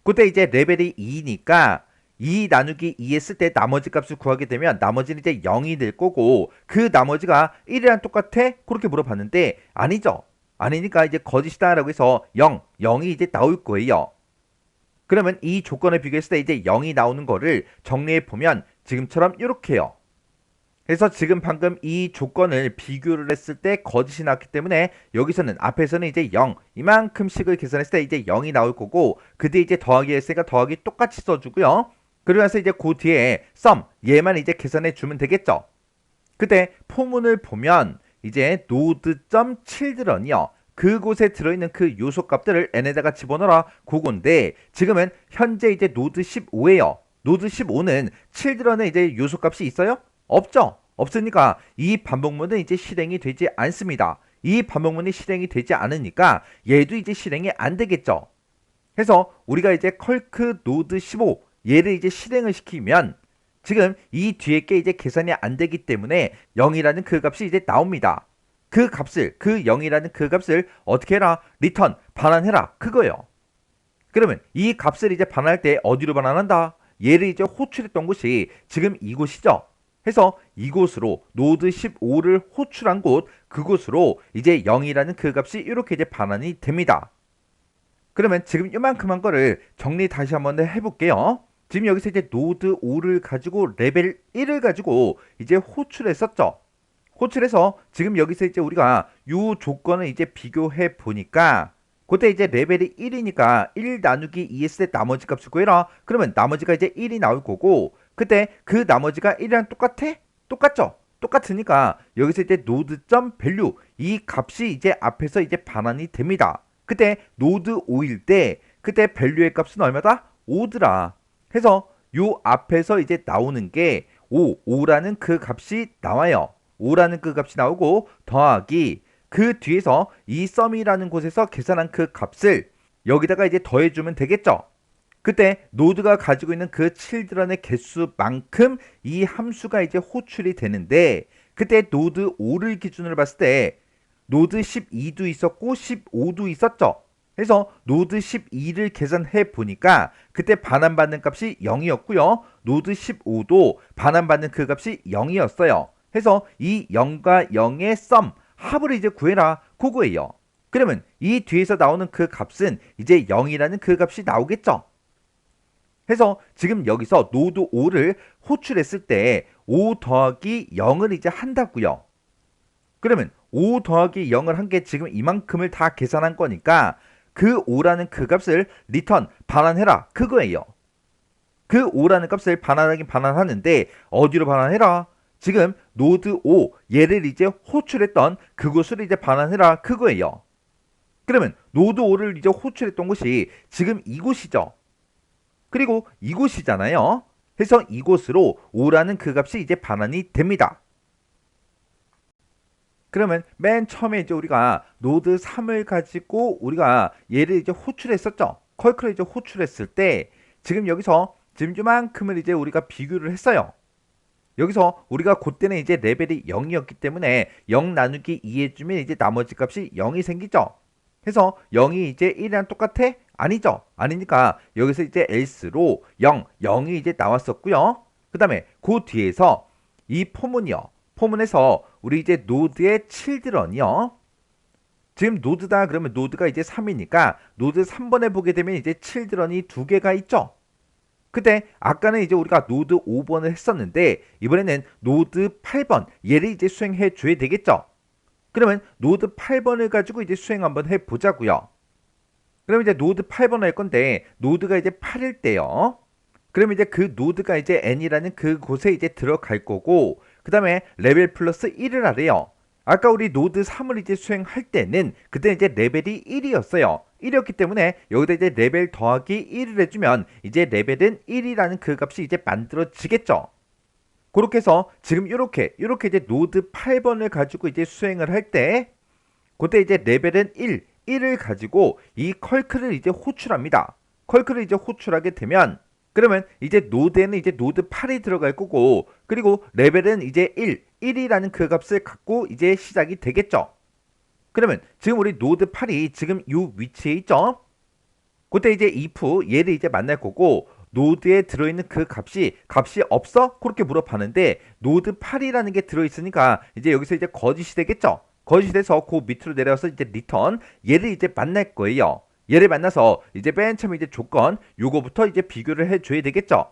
그때 이제 레벨이 2니까 2 나누기 2 했을 때 나머지 값을 구하게 되면 나머지는 이제 0이 될 거고 그 나머지가 1이랑 똑같아? 그렇게 물어봤는데 아니죠. 아니니까 이제 거짓이다 라고 해서 0이 이제 나올 거예요. 그러면 이 조건을 비교했을 때 이제 0이 나오는 거를 정리해 보면 지금처럼 이렇게요. 그래서 지금 방금 이 조건을 비교를 했을 때 거짓이 나왔기 때문에 여기서는 앞에서는 이제 0 이만큼씩을 계산했을 때 이제 0이 나올 거고 그 뒤에 이제 더하기 했으니까 더하기 똑같이 써주고요. 그러고 나서 이제 그 뒤에 sum 얘만 이제 계산해 주면 되겠죠. 그때 포문을 보면 이제 node.children이요. 그곳에 들어있는 그 요소 값들을 n에다가 집어넣어라 그건데 지금은 현재 이제 노드 15예요. 노드 15는 children에 이제 요소 값이 있어요? 없죠. 없으니까 이 반복문은 이제 실행이 되지 않습니다. 이 반복문이 실행이 되지 않으니까 얘도 이제 실행이 안 되겠죠. 그래서 우리가 이제 컬크 노드 15 얘를 이제 실행을 시키면 지금 이 뒤에 게 이제 계산이 안 되기 때문에 0이라는 그 값이 이제 나옵니다. 그 값을 그 0이라는 그 값을 어떻게 해라? 리턴 반환해라 그거예요. 그러면 이 값을 이제 반환할 때 어디로 반환한다? 얘를 이제 호출했던 곳이 지금 이곳이죠. 해서 이곳으로 노드 15를 호출한 곳 그곳으로 이제 0이라는 그 값이 이렇게 이제 반환이 됩니다. 그러면 지금 이만큼 한 거를 정리 다시 한번 해볼게요. 지금 여기서 이제 노드 5를 가지고 레벨 1을 가지고 이제 호출했었죠. 호출해서 지금 여기서 이제 우리가 요 조건을 이제 비교해 보니까 그때 이제 레벨이 1이니까 1 나누기 2 했을 때 나머지 값을 구해라. 그러면 나머지가 이제 1이 나올 거고 그때 그 나머지가 1이랑 똑같아? 똑같죠? 똑같으니까 여기서 이제 node.value 이 값이 이제 앞에서 이제 반환이 됩니다. 그때 노드 5일 때 그때 value의 값은 얼마다? 5더라. 해서 요 앞에서 이제 나오는 게 5라는 그 값이 나와요. 5라는 그 값이 나오고 더하기 그 뒤에서 이 sum이라는 곳에서 계산한 그 값을 여기다가 이제 더해주면 되겠죠. 그때 노드가 가지고 있는 그 children의 개수만큼 이 함수가 이제 호출이 되는데 그때 노드 5를 기준으로 봤을 때 노드 12도 있었고 15도 있었죠. 그래서 노드 12를 계산해 보니까 그때 반환받는 값이 0이었고요. 노드 15도 반환받는 그 값이 0이었어요. 해서 이 0과 0의 sum 합을 이제 구해라 그거예요. 그러면 이 뒤에서 나오는 그 값은 이제 0이라는 그 값이 나오겠죠. 해서 지금 여기서 노드 5를 호출했을 때 5 더하기 0을 이제 한다고요. 그러면 5 더하기 0을 한 게 지금 이만큼을 다 계산한 거니까 그 5라는 그 값을 리턴 반환해라 그거예요. 그 5라는 값을 반환하긴 반환하는데 어디로 반환해라? 지금 노드 5 얘를 이제 호출했던 그곳으로 이제 반환해라 그거예요. 그러면 노드 5를 이제 호출했던 곳이 지금 이곳이죠. 그리고 이곳이잖아요. 해서 이곳으로 5라는 그 값이 이제 반환이 됩니다. 그러면 맨 처음에 이제 우리가 노드 3을 가지고 우리가 얘를 이제 호출했었죠. 컬크를 이제 호출했을 때 지금 여기서 지금 요만큼을 이제 우리가 비교를 했어요. 여기서 우리가 그때는 이제 레벨이 0이었기 때문에 0 나누기 2 해주면 이제 나머지 값이 0이 생기죠. 해서 0이 이제 1이랑 똑같아? 아니죠. 아니니까 여기서 이제 else로 0, 0이 이제 나왔었고요. 그 다음에 그 뒤에서 이 포문이요. 포문에서 우리 이제 노드의 children이요. 지금 노드다 그러면 노드가 이제 3이니까 노드 3번에 보게 되면 이제 children이 2개가 있죠. 그때 아까는 이제 우리가 노드 5번을 했었는데 이번에는 노드 8번 얘를 이제 수행해 줘야 되겠죠. 그러면 노드 8번을 가지고 이제 수행 한번 해 보자고요. 그럼 이제 노드 8번을 할 건데 노드가 이제 8일 때요. 그럼 이제 그 노드가 이제 n이라는 그 곳에 이제 들어갈 거고 그 다음에 레벨 플러스 1을 하래요. 아까 우리 노드 3을 이제 수행할 때는 그때 이제 레벨이 1이었어요. 1이었기 때문에 여기다 이제 레벨 더하기 1을 해주면 이제 레벨은 1이라는 그 값이 이제 만들어지겠죠. 그렇게 해서 지금 이렇게 이제 노드 8번을 가지고 이제 수행을 할 때 그때 이제 레벨은 1을 가지고 이 컬크를 이제 호출합니다. 컬크를 이제 호출하게 되면 그러면 이제 노드에는 이제 노드 8이 들어갈 거고 그리고 레벨은 이제 1이라는 그 값을 갖고 이제 시작이 되겠죠. 그러면 지금 우리 노드 8이 지금 이 위치에 있죠. 그때 이제 if 얘를 이제 만날 거고 노드에 들어있는 그 값이 없어? 그렇게 물어봤는데 노드 8이라는 게 들어있으니까 이제 여기서 이제 거짓이 되겠죠. 거짓이 돼서 그 밑으로 내려와서 이제 리턴 얘를 이제 만날 거예요. 얘를 만나서 이제 맨 처음에 이제 조건 요거부터 이제 비교를 해줘야 되겠죠.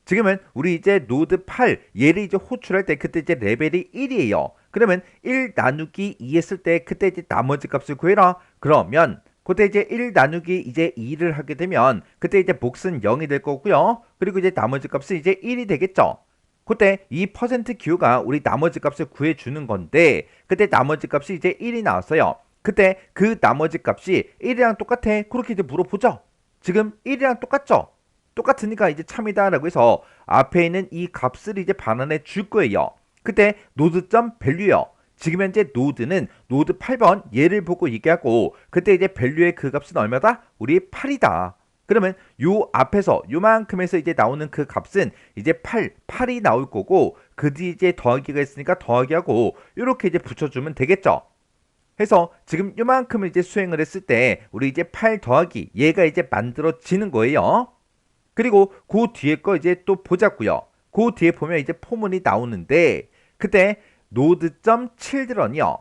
지금은 우리 이제 노드 8 얘를 이제 호출할 때 그때 이제 레벨이 1이에요. 그러면 1 나누기 2 했을 때 그때 이제 나머지 값을 구해라. 그러면 그때 이제 1 나누기 이제 2를 하게 되면 그때 이제 몫은 0이 될 거고요. 그리고 이제 나머지 값은 이제 1이 되겠죠. 그때 이 %q가 우리 나머지 값을 구해주는 건데 그때 나머지 값이 이제 1이 나왔어요. 그때 그 나머지 값이 1이랑 똑같아. 그렇게 이제 물어보죠. 지금 1이랑 똑같죠? 똑같으니까 이제 참이다 라고 해서 앞에 있는 이 값을 이제 반환해 줄 거예요. 그때 노드.value요. 밸류요. 지금 현재 노드는 노드 8번 얘를 보고 얘기하고 그때 이제 밸류의 그 값은 얼마다? 우리 8이다. 그러면 요 앞에서 요만큼에서 이제 나오는 그 값은 이제 8이 나올 거고 그 뒤에 이제 더하기가 있으니까 더하기하고 요렇게 이제 붙여주면 되겠죠. 해서 지금 요만큼을 이제 수행을 했을 때 우리 이제 8 더하기 얘가 이제 만들어지는 거예요. 그리고 그 뒤에 거 이제 또 보자고요. 그 뒤에 보면 이제 포문이 나오는데 그때 노드.children이요.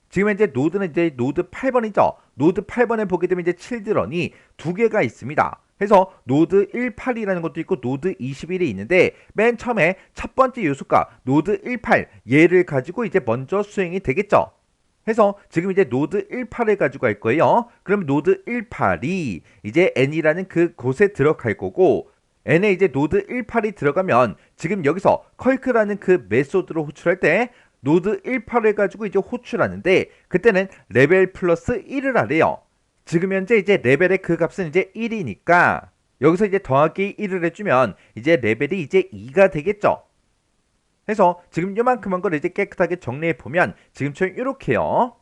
지금 현재 노드는 이제 노드 8번이죠. 노드 8번에 보게 되면 이제 children이 두 개가 있습니다. 그래서 노드 18이라는 것도 있고 노드 21이 있는데 맨 처음에 첫 번째 요소가 노드 18 얘를 가지고 이제 먼저 수행이 되겠죠. 해서 지금 이제 노드 18을 가지고 갈 거예요. 그럼 노드 18이 이제 n이라는 그 곳에 들어갈 거고 n에 이제 노드 18이 들어가면 지금 여기서 컬크라는 그 메소드로 호출할 때 노드 18을 가지고 이제 호출하는데 그때는 레벨 플러스 1을 하래요. 지금 현재 이제 레벨의 그 값은 이제 1이니까 여기서 이제 더하기 1을 해주면 이제 레벨이 이제 2가 되겠죠. 해서 지금 요만큼한 걸 이제 깨끗하게 정리해 보면 지금처럼 이렇게요.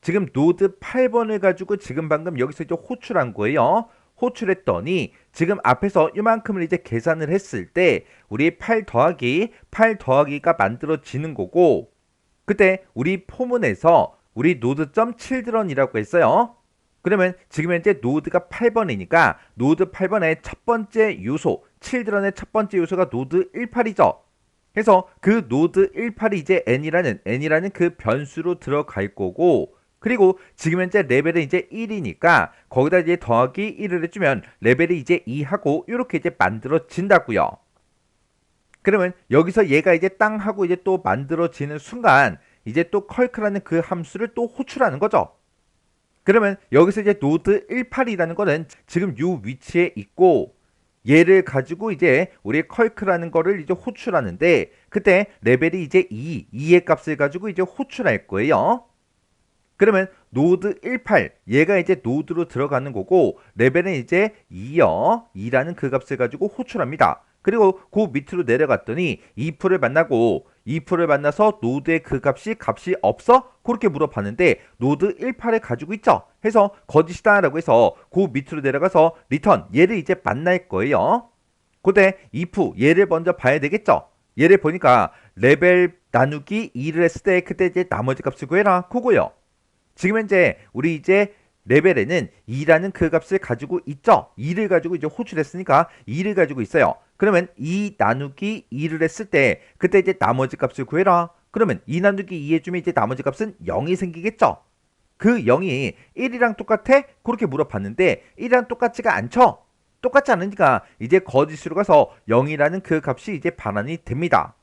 지금 노드 8번을 가지고 지금 방금 여기서 이제 호출한 거예요. 호출했더니 지금 앞에서 요만큼을 이제 계산을 했을 때 우리 8 더하기가 만들어지는 거고 그때 우리 포문에서 우리 노드.children이라고 했어요. 그러면 지금 현재 노드가 8번이니까 노드 8번의 첫 번째 요소 children의 첫 번째 요소가 노드 18이죠. 그래서 그 노드 18이 이제 n이라는 그 변수로 들어갈 거고 그리고 지금 현재 레벨은 이제 1이니까 거기다 이제 더하기 1을 해주면 레벨이 이제 2하고 이렇게 이제 만들어진다고요. 그러면 여기서 얘가 이제 땅 하고 이제 또 만들어지는 순간 이제 또 컬크라는 그 함수를 또 호출하는 거죠. 그러면 여기서 이제 노드 18이라는 거는 지금 요 위치에 있고 얘를 가지고 이제 우리 컬크라는 거를 이제 호출하는데 그때 레벨이 이제 2의 값을 가지고 이제 호출할 거예요. 그러면 노드 18 얘가 이제 노드로 들어가는 거고 레벨은 이제 2라는 그 값을 가지고 호출합니다. 그리고 그 밑으로 내려갔더니 2%를 만나고 2%를 만나서 노드의 그 값이 없어? 그렇게 물어봤는데 노드 18을 가지고 있죠. 해서 거짓이다 라고 해서 그 밑으로 내려가서 리턴 얘를 이제 만날 거예요. 그때 if 얘를 먼저 봐야 되겠죠. 얘를 보니까 레벨 나누기 2를 했을 때 그때 이제 나머지 값을 구해라 그거요. 지금 현재 우리 이제 레벨에는 2라는 그 값을 가지고 있죠. 2를 가지고 이제 호출했으니까 2를 가지고 있어요. 그러면 2 나누기 2를 했을 때 그때 이제 나머지 값을 구해라. 그러면 2 나누기 2 해주면 이제 나머지 값은 0이 생기겠죠. 그 0이 1이랑 똑같아? 그렇게 물어봤는데 1이랑 똑같지가 않죠. 똑같지 않으니까 이제 거짓으로 가서 0이라는 그 값이 이제 반환이 됩니다.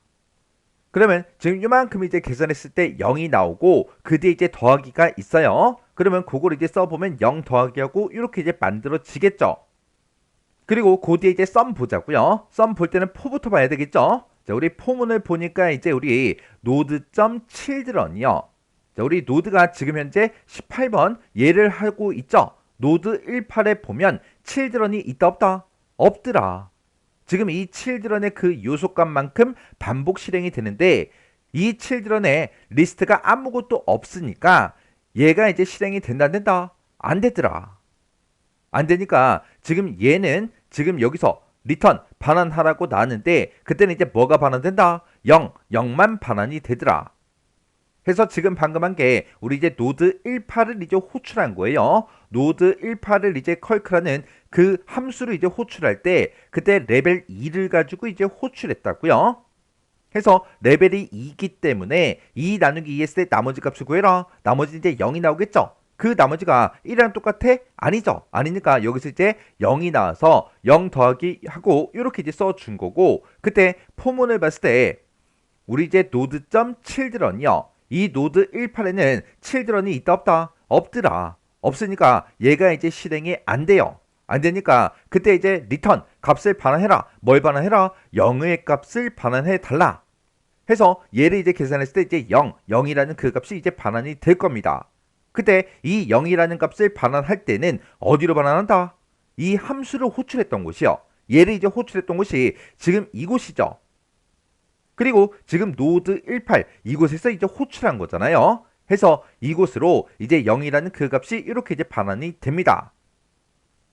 그러면 지금 요만큼 이제 계산했을 때 0이 나오고 그 뒤에 이제 더하기가 있어요. 그러면 그걸 이제 써보면 0 더하기하고 이렇게 이제 만들어지겠죠. 그리고 그 뒤에 이제 썸 보자고요. 썸 볼 때는 포부터 봐야 되겠죠. 자, 우리 포문을 보니까 이제 우리 노드.children이요. 자, 우리 노드가 지금 현재 18번 얘를 하고 있죠. 노드 18에 보면 children이 있다 없다? 없더라. 지금 이 children의 그 요소값만큼 반복 실행이 되는데 이 children의 리스트가 아무것도 없으니까 얘가 이제 실행이 된다 안 된다? 안 되더라. 안 되니까 지금 얘는 지금 여기서 리턴 반환하라고 나왔는데 그때는 이제 뭐가 반환된다? 0만 반환이 되더라. 해서 지금 방금 한 게 우리 이제 노드 18을 이제 호출한 거예요. 노드 18을 이제 컬크라는 그 함수를 이제 호출할 때 그때 레벨 2를 가지고 이제 호출했다고요. 해서 레벨이 2기 때문에 2 나누기 2 했을 때 나머지 값을 구해라. 나머지 이제 0이 나오겠죠. 그 나머지가 1이랑 똑같아? 아니죠. 아니니까 여기서 이제 0이 나와서 0 더하기 하고 이렇게 이제 써준 거고, 그때 포문을 봤을 때 우리 이제 노드.children이요. 이 노드 18에는 children이 있다 없다? 없더라. 없으니까 얘가 이제 실행이 안 돼요. 안 되니까 그때 이제 return 값을 반환해라. 뭘 반환해라? 0의 값을 반환해 달라. 해서 얘를 이제 계산했을 때 이제 0이라는 그 값이 이제 반환이 될 겁니다. 그때 이 0이라는 값을 반환할 때는 어디로 반환한다? 이 함수를 호출했던 곳이요. 얘를 이제 호출했던 곳이 지금 이곳이죠. 그리고 지금 노드 18 이곳에서 이제 호출한 거잖아요. 해서 이곳으로 이제 0이라는 그 값이 이렇게 이제 반환이 됩니다.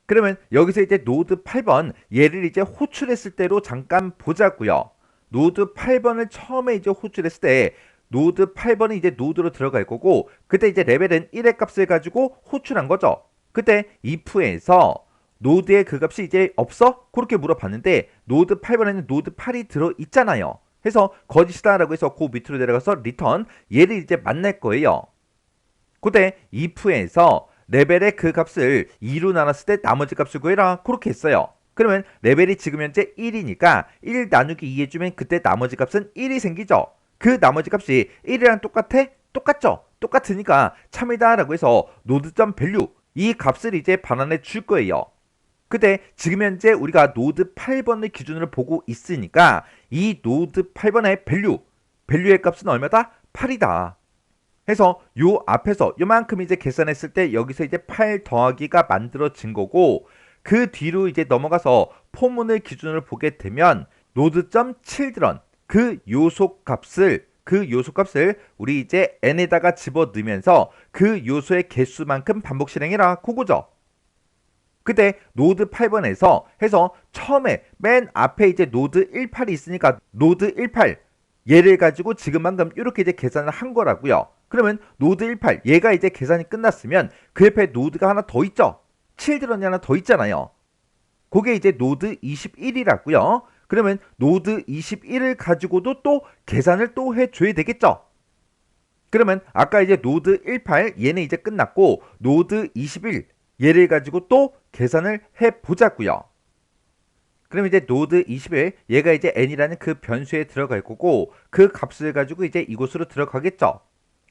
그러면 여기서 이제 노드 8번 얘를 이제 호출했을 때로 잠깐 보자고요. 노드 8번을 처음에 이제 호출했을 때 노드 8번이 이제 노드로 들어갈 거고, 그때 이제 레벨은 1의 값을 가지고 호출한 거죠. 그때 if에서 노드의 그 값이 이제 없어? 그렇게 물어봤는데 노드 8번에는 노드 8이 들어 있잖아요. 해서 거짓이다 라고 해서 그 밑으로 내려가서 return 얘를 이제 만날 거예요. 그때 if에서 레벨의 그 값을 2로 나눴을 때 나머지 값을 구해라 그렇게 했어요. 그러면 레벨이 지금 현재 1이니까 1 나누기 2 해주면 그때 나머지 값은 1이 생기죠. 그 나머지 값이 1이랑 똑같아? 똑같죠. 똑같으니까 참이다 라고 해서 노드.value 이 값을 이제 반환해 줄 거예요. 그때 지금 현재 우리가 노드 8번을 기준으로 보고 있으니까 이 노드 8번의 value의 값은 얼마다? 8이다. 해서 요 앞에서 요만큼 이제 계산했을 때 여기서 이제 8 더하기가 만들어진 거고, 그 뒤로 이제 넘어가서 포문을 기준으로 보게 되면 노드.children 그 요소값을 우리 이제 n에다가 집어넣으면서 그 요소의 개수만큼 반복 실행해라 그거죠. 그때 노드 8번에서 해서 처음에 맨 앞에 이제 노드 18이 있으니까 노드 18 얘를 가지고 지금 방금 이렇게 이제 계산을 한 거라고요. 그러면 노드 18 얘가 이제 계산이 끝났으면 그 옆에 노드가 하나 더 있죠. children이 하나 더 있잖아요. 그게 이제 노드 21이라고요. 그러면 노드 21을 가지고도 또 계산을 또 해줘야 되겠죠. 그러면 아까 이제 노드 18 얘는 이제 끝났고 노드 21 얘를 가지고 또 계산을 해보자고요. 그럼 이제 노드 21 얘가 이제 n이라는 그 변수에 들어갈 거고, 그 값을 가지고 이제 이곳으로 들어가겠죠.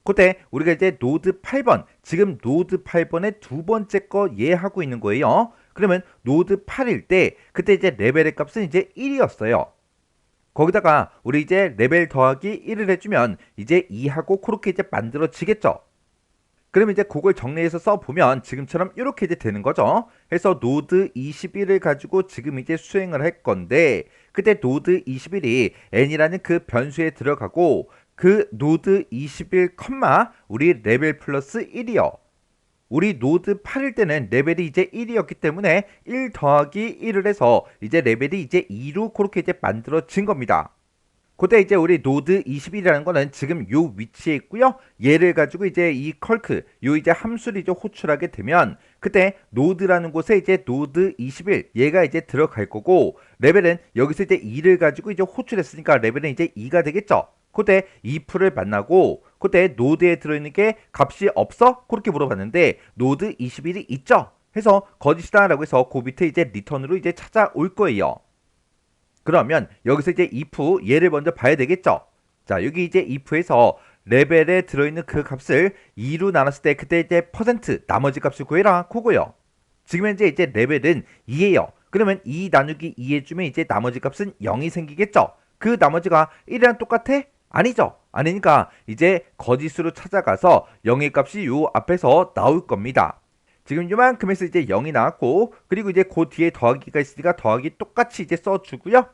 그때 우리가 이제 노드 8번 지금 노드 8번의 두 번째 거 얘하고 있는 거예요. 그러면 노드 8일 때 그때 이제 레벨의 값은 이제 1이었어요. 거기다가 우리 이제 레벨 더하기 1을 해주면 이제 2하고 그렇게 이제 만들어지겠죠. 그럼 이제 그걸 정리해서 써보면 지금처럼 이렇게 이제 되는 거죠. 해서 노드 21을 가지고 지금 이제 수행을 할 건데, 그때 노드 21이 n이라는 그 변수에 들어가고, 그 노드 21, 우리 레벨 플러스 1이요. 우리 노드 8일 때는 레벨이 이제 1이었기 때문에 1 더하기 1을 해서 이제 레벨이 이제 2로 그렇게 이제 만들어진 겁니다. 그때 이제 우리 노드 21이라는 거는 지금 요 위치에 있고요. 얘를 가지고 이제 이 컬크 요 이제 함수를 이제 호출하게 되면 그때 노드라는 곳에 이제 노드 21 얘가 이제 들어갈 거고, 레벨은 여기서 이제 2를 가지고 이제 호출했으니까 레벨은 이제 2가 되겠죠. 그때 if를 만나고 그때 노드에 들어있는 게 값이 없어? 그렇게 물어봤는데 노드 21이 있죠. 해서 거짓이다 라고 해서 그 밑에 이제 리턴으로 이제 찾아올 거예요. 그러면 여기서 이제 if 얘를 먼저 봐야 되겠죠. 자, 여기 이제 if에서 레벨에 들어있는 그 값을 2로 나눴을 때 그때 이제 퍼센트 나머지 값을 구해라 그거요. 지금 현재 이제 레벨은 2예요. 그러면 2 나누기 2 해주면 이제 나머지 값은 0이 생기겠죠. 그 나머지가 1이랑 똑같아? 아니죠. 아니니까 이제 거짓으로 찾아가서 0의 값이 요 앞에서 나올 겁니다. 지금 요만큼에서 이제 0이 나왔고, 그리고 이제 그 뒤에 더하기가 있으니까 더하기 똑같이 이제 써주고요.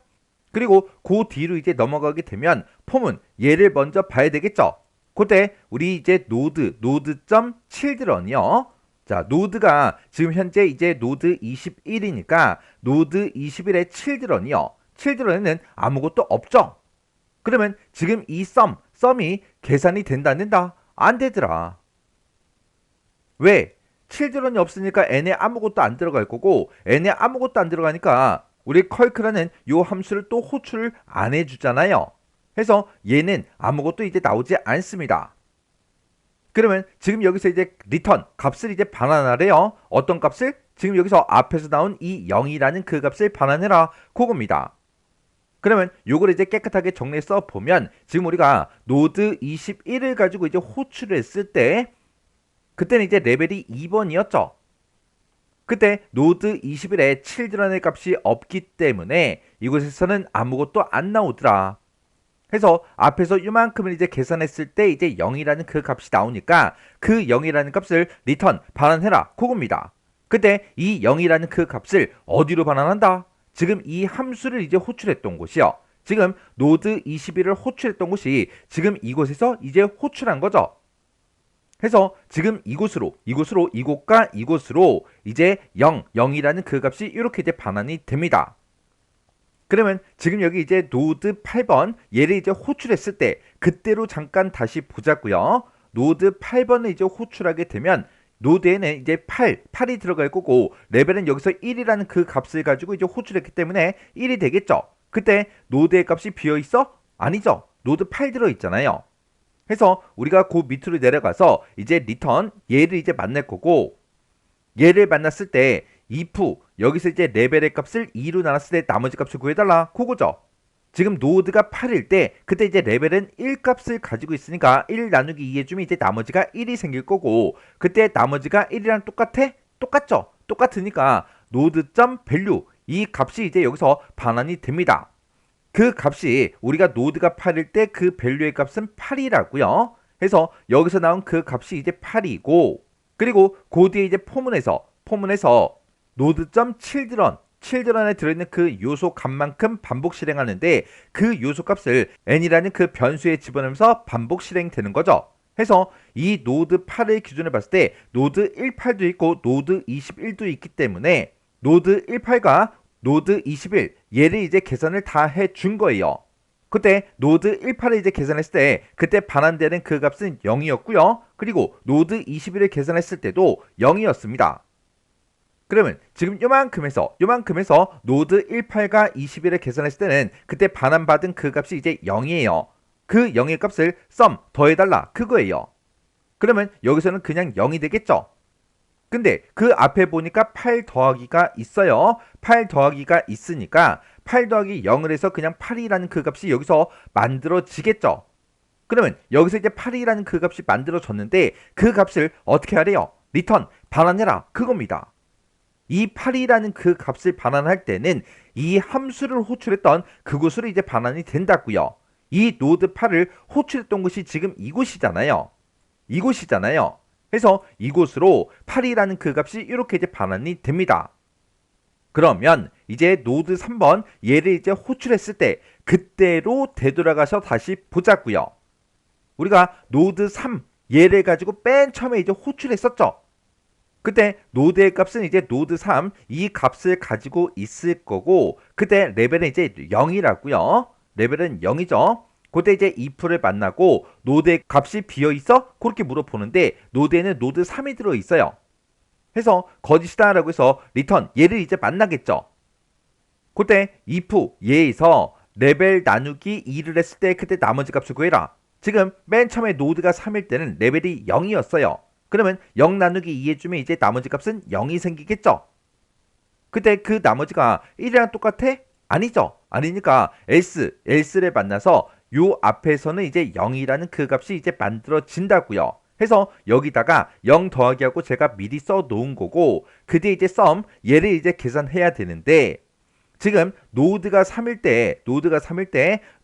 그리고 그 뒤로 이제 넘어가게 되면 폼은 얘를 먼저 봐야 되겠죠. 그때 우리 이제 노드.children이요. 자, 노드가 지금 현재 이제 노드 21이니까 노드 21의 children이요. children에는 아무것도 없죠. 그러면 지금 이 썸이 계산이 된다 안 된다? 안 되더라. 왜? children이 없으니까 n에 아무것도 안 들어갈 거고, n에 아무것도 안 들어가니까 우리 컬크라는 요 함수를 또 호출을 안 해주잖아요. 해서 얘는 아무것도 이제 나오지 않습니다. 그러면 지금 여기서 이제 리턴 값을 이제 반환하래요. 어떤 값을? 지금 여기서 앞에서 나온 이 0이라는 그 값을 반환해라. 그겁니다. 그러면 요걸 이제 깨끗하게 정리해 써 보면 지금 우리가 노드 21을 가지고 이제 호출을 했을 때 그때는 이제 레벨이 2번이었죠. 그때 노드 21에 children의 값이 없기 때문에 이곳에서는 아무것도 안 나오더라. 해서 앞에서 이만큼을 이제 계산했을 때 이제 0이라는 그 값이 나오니까 그 0이라는 값을 리턴 반환해라. 그겁니다. 그때 이 0이라는 그 값을 어디로 반환한다? 지금 이 함수를 이제 호출했던 곳이요. 지금 노드 21을 호출했던 곳이 지금 이곳에서 이제 호출한 거죠. 해서 지금 이곳과 이곳으로 이제 0이라는 그 값이 이렇게 이제 반환이 됩니다. 그러면 지금 여기 이제 노드 8번 얘를 이제 호출했을 때 그때로 잠깐 다시 보자고요. 노드 8번을 이제 호출하게 되면 노드에는 이제 8이 들어갈 거고 레벨은 여기서 1이라는 그 값을 가지고 이제 호출했기 때문에 1이 되겠죠. 그때 노드의 값이 비어 있어? 아니죠. 노드 8 들어 있잖아요. 해서 우리가 그 밑으로 내려가서 이제 리턴 얘를 이제 만날 거고 얘를 만났을 때 if 여기서 이제 레벨의 값을 2로 나눴을 때 나머지 값을 구해달라. 그거죠. 지금 노드가 8일 때 그때 이제 레벨은 1 값을 가지고 있으니까 1 나누기 2 해주면 이제 나머지가 1이 생길 거고 그때 나머지가 1이랑 똑같아? 똑같죠. 똑같으니까 노드.value 이 값이 이제 여기서 반환이 됩니다. 그 값이 우리가 노드가 8일 때 그 밸류의 값은 8이라고요. 해서 여기서 나온 그 값이 이제 8이고 그리고 그 뒤에 이제 포문에서 children에 들어있는 그 요소 값만큼 반복 실행하는데 그 요소 값을 n이라는 그 변수에 집어넣으면서 반복 실행되는 거죠. 해서 이 노드 8을 기준으로 봤을 때 노드 18도 있고 노드 21도 있기 때문에 노드 18과 노드 21 얘를 이제 계산을 다 해준 거예요. 그때 노드 18을 이제 계산했을 때 그때 반환되는 그 값은 0이었고요. 그리고 노드 21을 계산했을 때도 0이었습니다. 그러면 지금 요만큼에서 노드 18과 21을 계산했을 때는 그때 반환받은 그 값이 이제 0이에요. 그 0의 값을 sum 더해달라 그거예요. 그러면 여기서는 그냥 0이 되겠죠. 근데 그 앞에 보니까 8 더하기가 있어요. 8 더하기가 있으니까 8 더하기 0을 해서 그냥 8이라는 그 값이 여기서 만들어지겠죠. 그러면 여기서 이제 8이라는 그 값이 만들어졌는데 그 값을 어떻게 하래요? 리턴 반환해라 그겁니다. 이 8이라는 그 값을 반환할 때는 이 함수를 호출했던 그곳으로 이제 반환이 된다고요. 이 노드 8을 호출했던 곳이 지금 이곳이잖아요. 해서 이곳으로 8이라는 그 값이 이렇게 이제 반환이 됩니다. 그러면 이제 노드 3번 얘를 이제 호출했을 때 그때로 되돌아가서 다시 보자고요. 우리가 노드 3 얘를 가지고 맨 처음에 이제 호출했었죠. 그때 노드의 값은 이제 노드 3 이 값을 가지고 있을 거고 그때 레벨은 이제 0이라고요. 레벨은 0이죠. 그때 이제 if를 만나고 노드의 값이 비어있어? 그렇게 물어보는데 노드에는 노드 3이 들어있어요. 해서 거짓이다 라고 해서 리턴 얘를 이제 만나겠죠. 그때 if 얘에서 레벨 나누기 2를 했을 때 그때 나머지 값을 구해라. 지금 맨 처음에 노드가 3일 때는 레벨이 0이었어요. 그러면 0 나누기 2 해주면 이제 나머지 값은 0이 생기겠죠. 그때 그 나머지가 1이랑 똑같아? 아니죠. 아니니까 else를 만나서 요 앞에서는 이제 0이라는 그 값이 이제 만들어진다고요. 해서 여기다가 0 더하기하고 제가 미리 써 놓은 거고 그 뒤에 이제 sum 얘를 이제 계산해야 되는데 지금 노드가 3일 때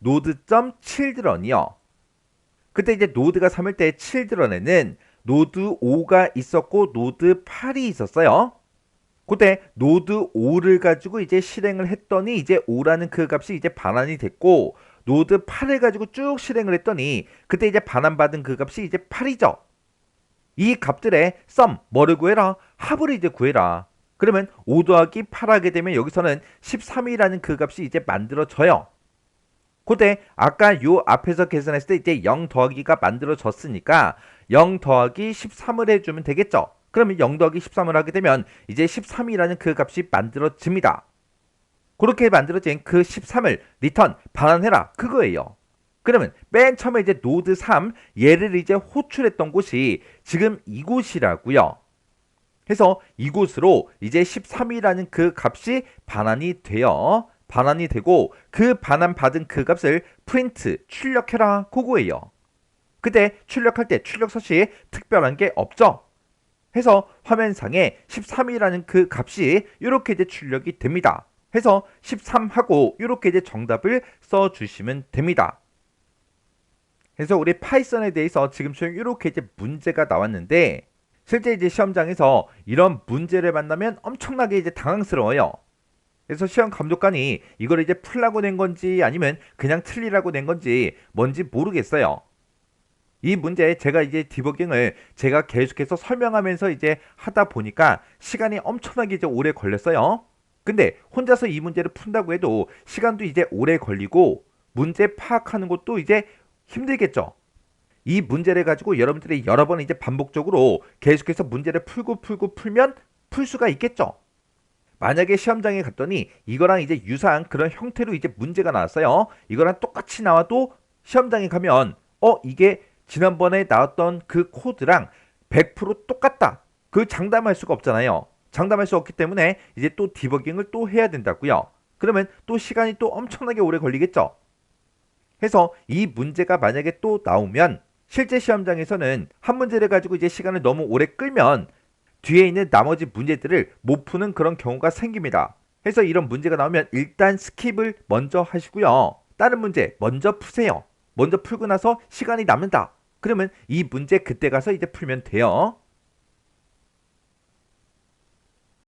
노드.children이요. 그때 이제 노드가 3일 때 children에는 노드 5가 있었고 노드 8이 있었어요. 그때 노드 5를 가지고 이제 실행을 했더니 이제 5라는 그 값이 이제 반환이 됐고 노드 8을 가지고 쭉 실행을 했더니 그때 이제 반환받은 그 값이 이제 8이죠. 이 값들의 sum 뭐를 구해라? 합을 이제 구해라. 그러면 5 더하기 8 하게 되면 여기서는 13이라는 그 값이 이제 만들어져요. 그때 아까 요 앞에서 계산했을 때 이제 0 더하기가 만들어졌으니까 0 더하기 13을 해주면 되겠죠. 그러면 0 더하기 13을 하게 되면 이제 13이라는 그 값이 만들어집니다. 그렇게 만들어진 그 13을 리턴 반환해라 그거예요. 그러면 맨 처음에 이제 노드 3 얘를 이제 호출했던 곳이 지금 이곳이라고요. 해서 이곳으로 이제 13이라는 그 값이 반환이 되고 그 반환 받은 그 값을 프린트 출력해라 그거예요. 그때 출력할 때 출력 서식 특별한 게 없죠. 해서 화면상에 13이라는 그 값이 이렇게 이제 출력이 됩니다. 해서 13하고 이렇게 이제 정답을 써주시면 됩니다. 그래서 우리 파이썬에 대해서 지금처럼 이렇게 이제 문제가 나왔는데 실제 이제 시험장에서 이런 문제를 만나면 엄청나게 이제 당황스러워요. 그래서 시험 감독관이 이걸 이제 풀라고 낸 건지 아니면 그냥 틀리라고 낸 건지 뭔지 모르겠어요. 이 문제 제가 이제 디버깅을 제가 계속해서 설명하면서 이제 하다 보니까 시간이 엄청나게 이제 오래 걸렸어요. 근데 혼자서 이 문제를 푼다고 해도 시간도 이제 오래 걸리고 문제 파악하는 것도 이제 힘들겠죠. 이 문제를 가지고 여러분들이 여러 번 이제 반복적으로 계속해서 문제를 풀면 풀 수가 있겠죠. 만약에 시험장에 갔더니 이거랑 이제 유사한 그런 형태로 이제 문제가 나왔어요. 이거랑 똑같이 나와도 시험장에 가면 이게 지난번에 나왔던 그 코드랑 100% 똑같다. 그 장담할 수가 없잖아요. 장담할 수 없기 때문에 이제 또 디버깅을 또 해야 된다고요. 그러면 또 시간이 또 엄청나게 오래 걸리겠죠. 해서 이 문제가 만약에 또 나오면 실제 시험장에서는 한 문제를 가지고 이제 시간을 너무 오래 끌면 뒤에 있는 나머지 문제들을 못 푸는 그런 경우가 생깁니다. 해서 이런 문제가 나오면 일단 스킵을 먼저 하시고요. 다른 문제 먼저 푸세요. 먼저 풀고 나서 시간이 남는다. 그러면 이 문제 그때 가서 이제 풀면 돼요.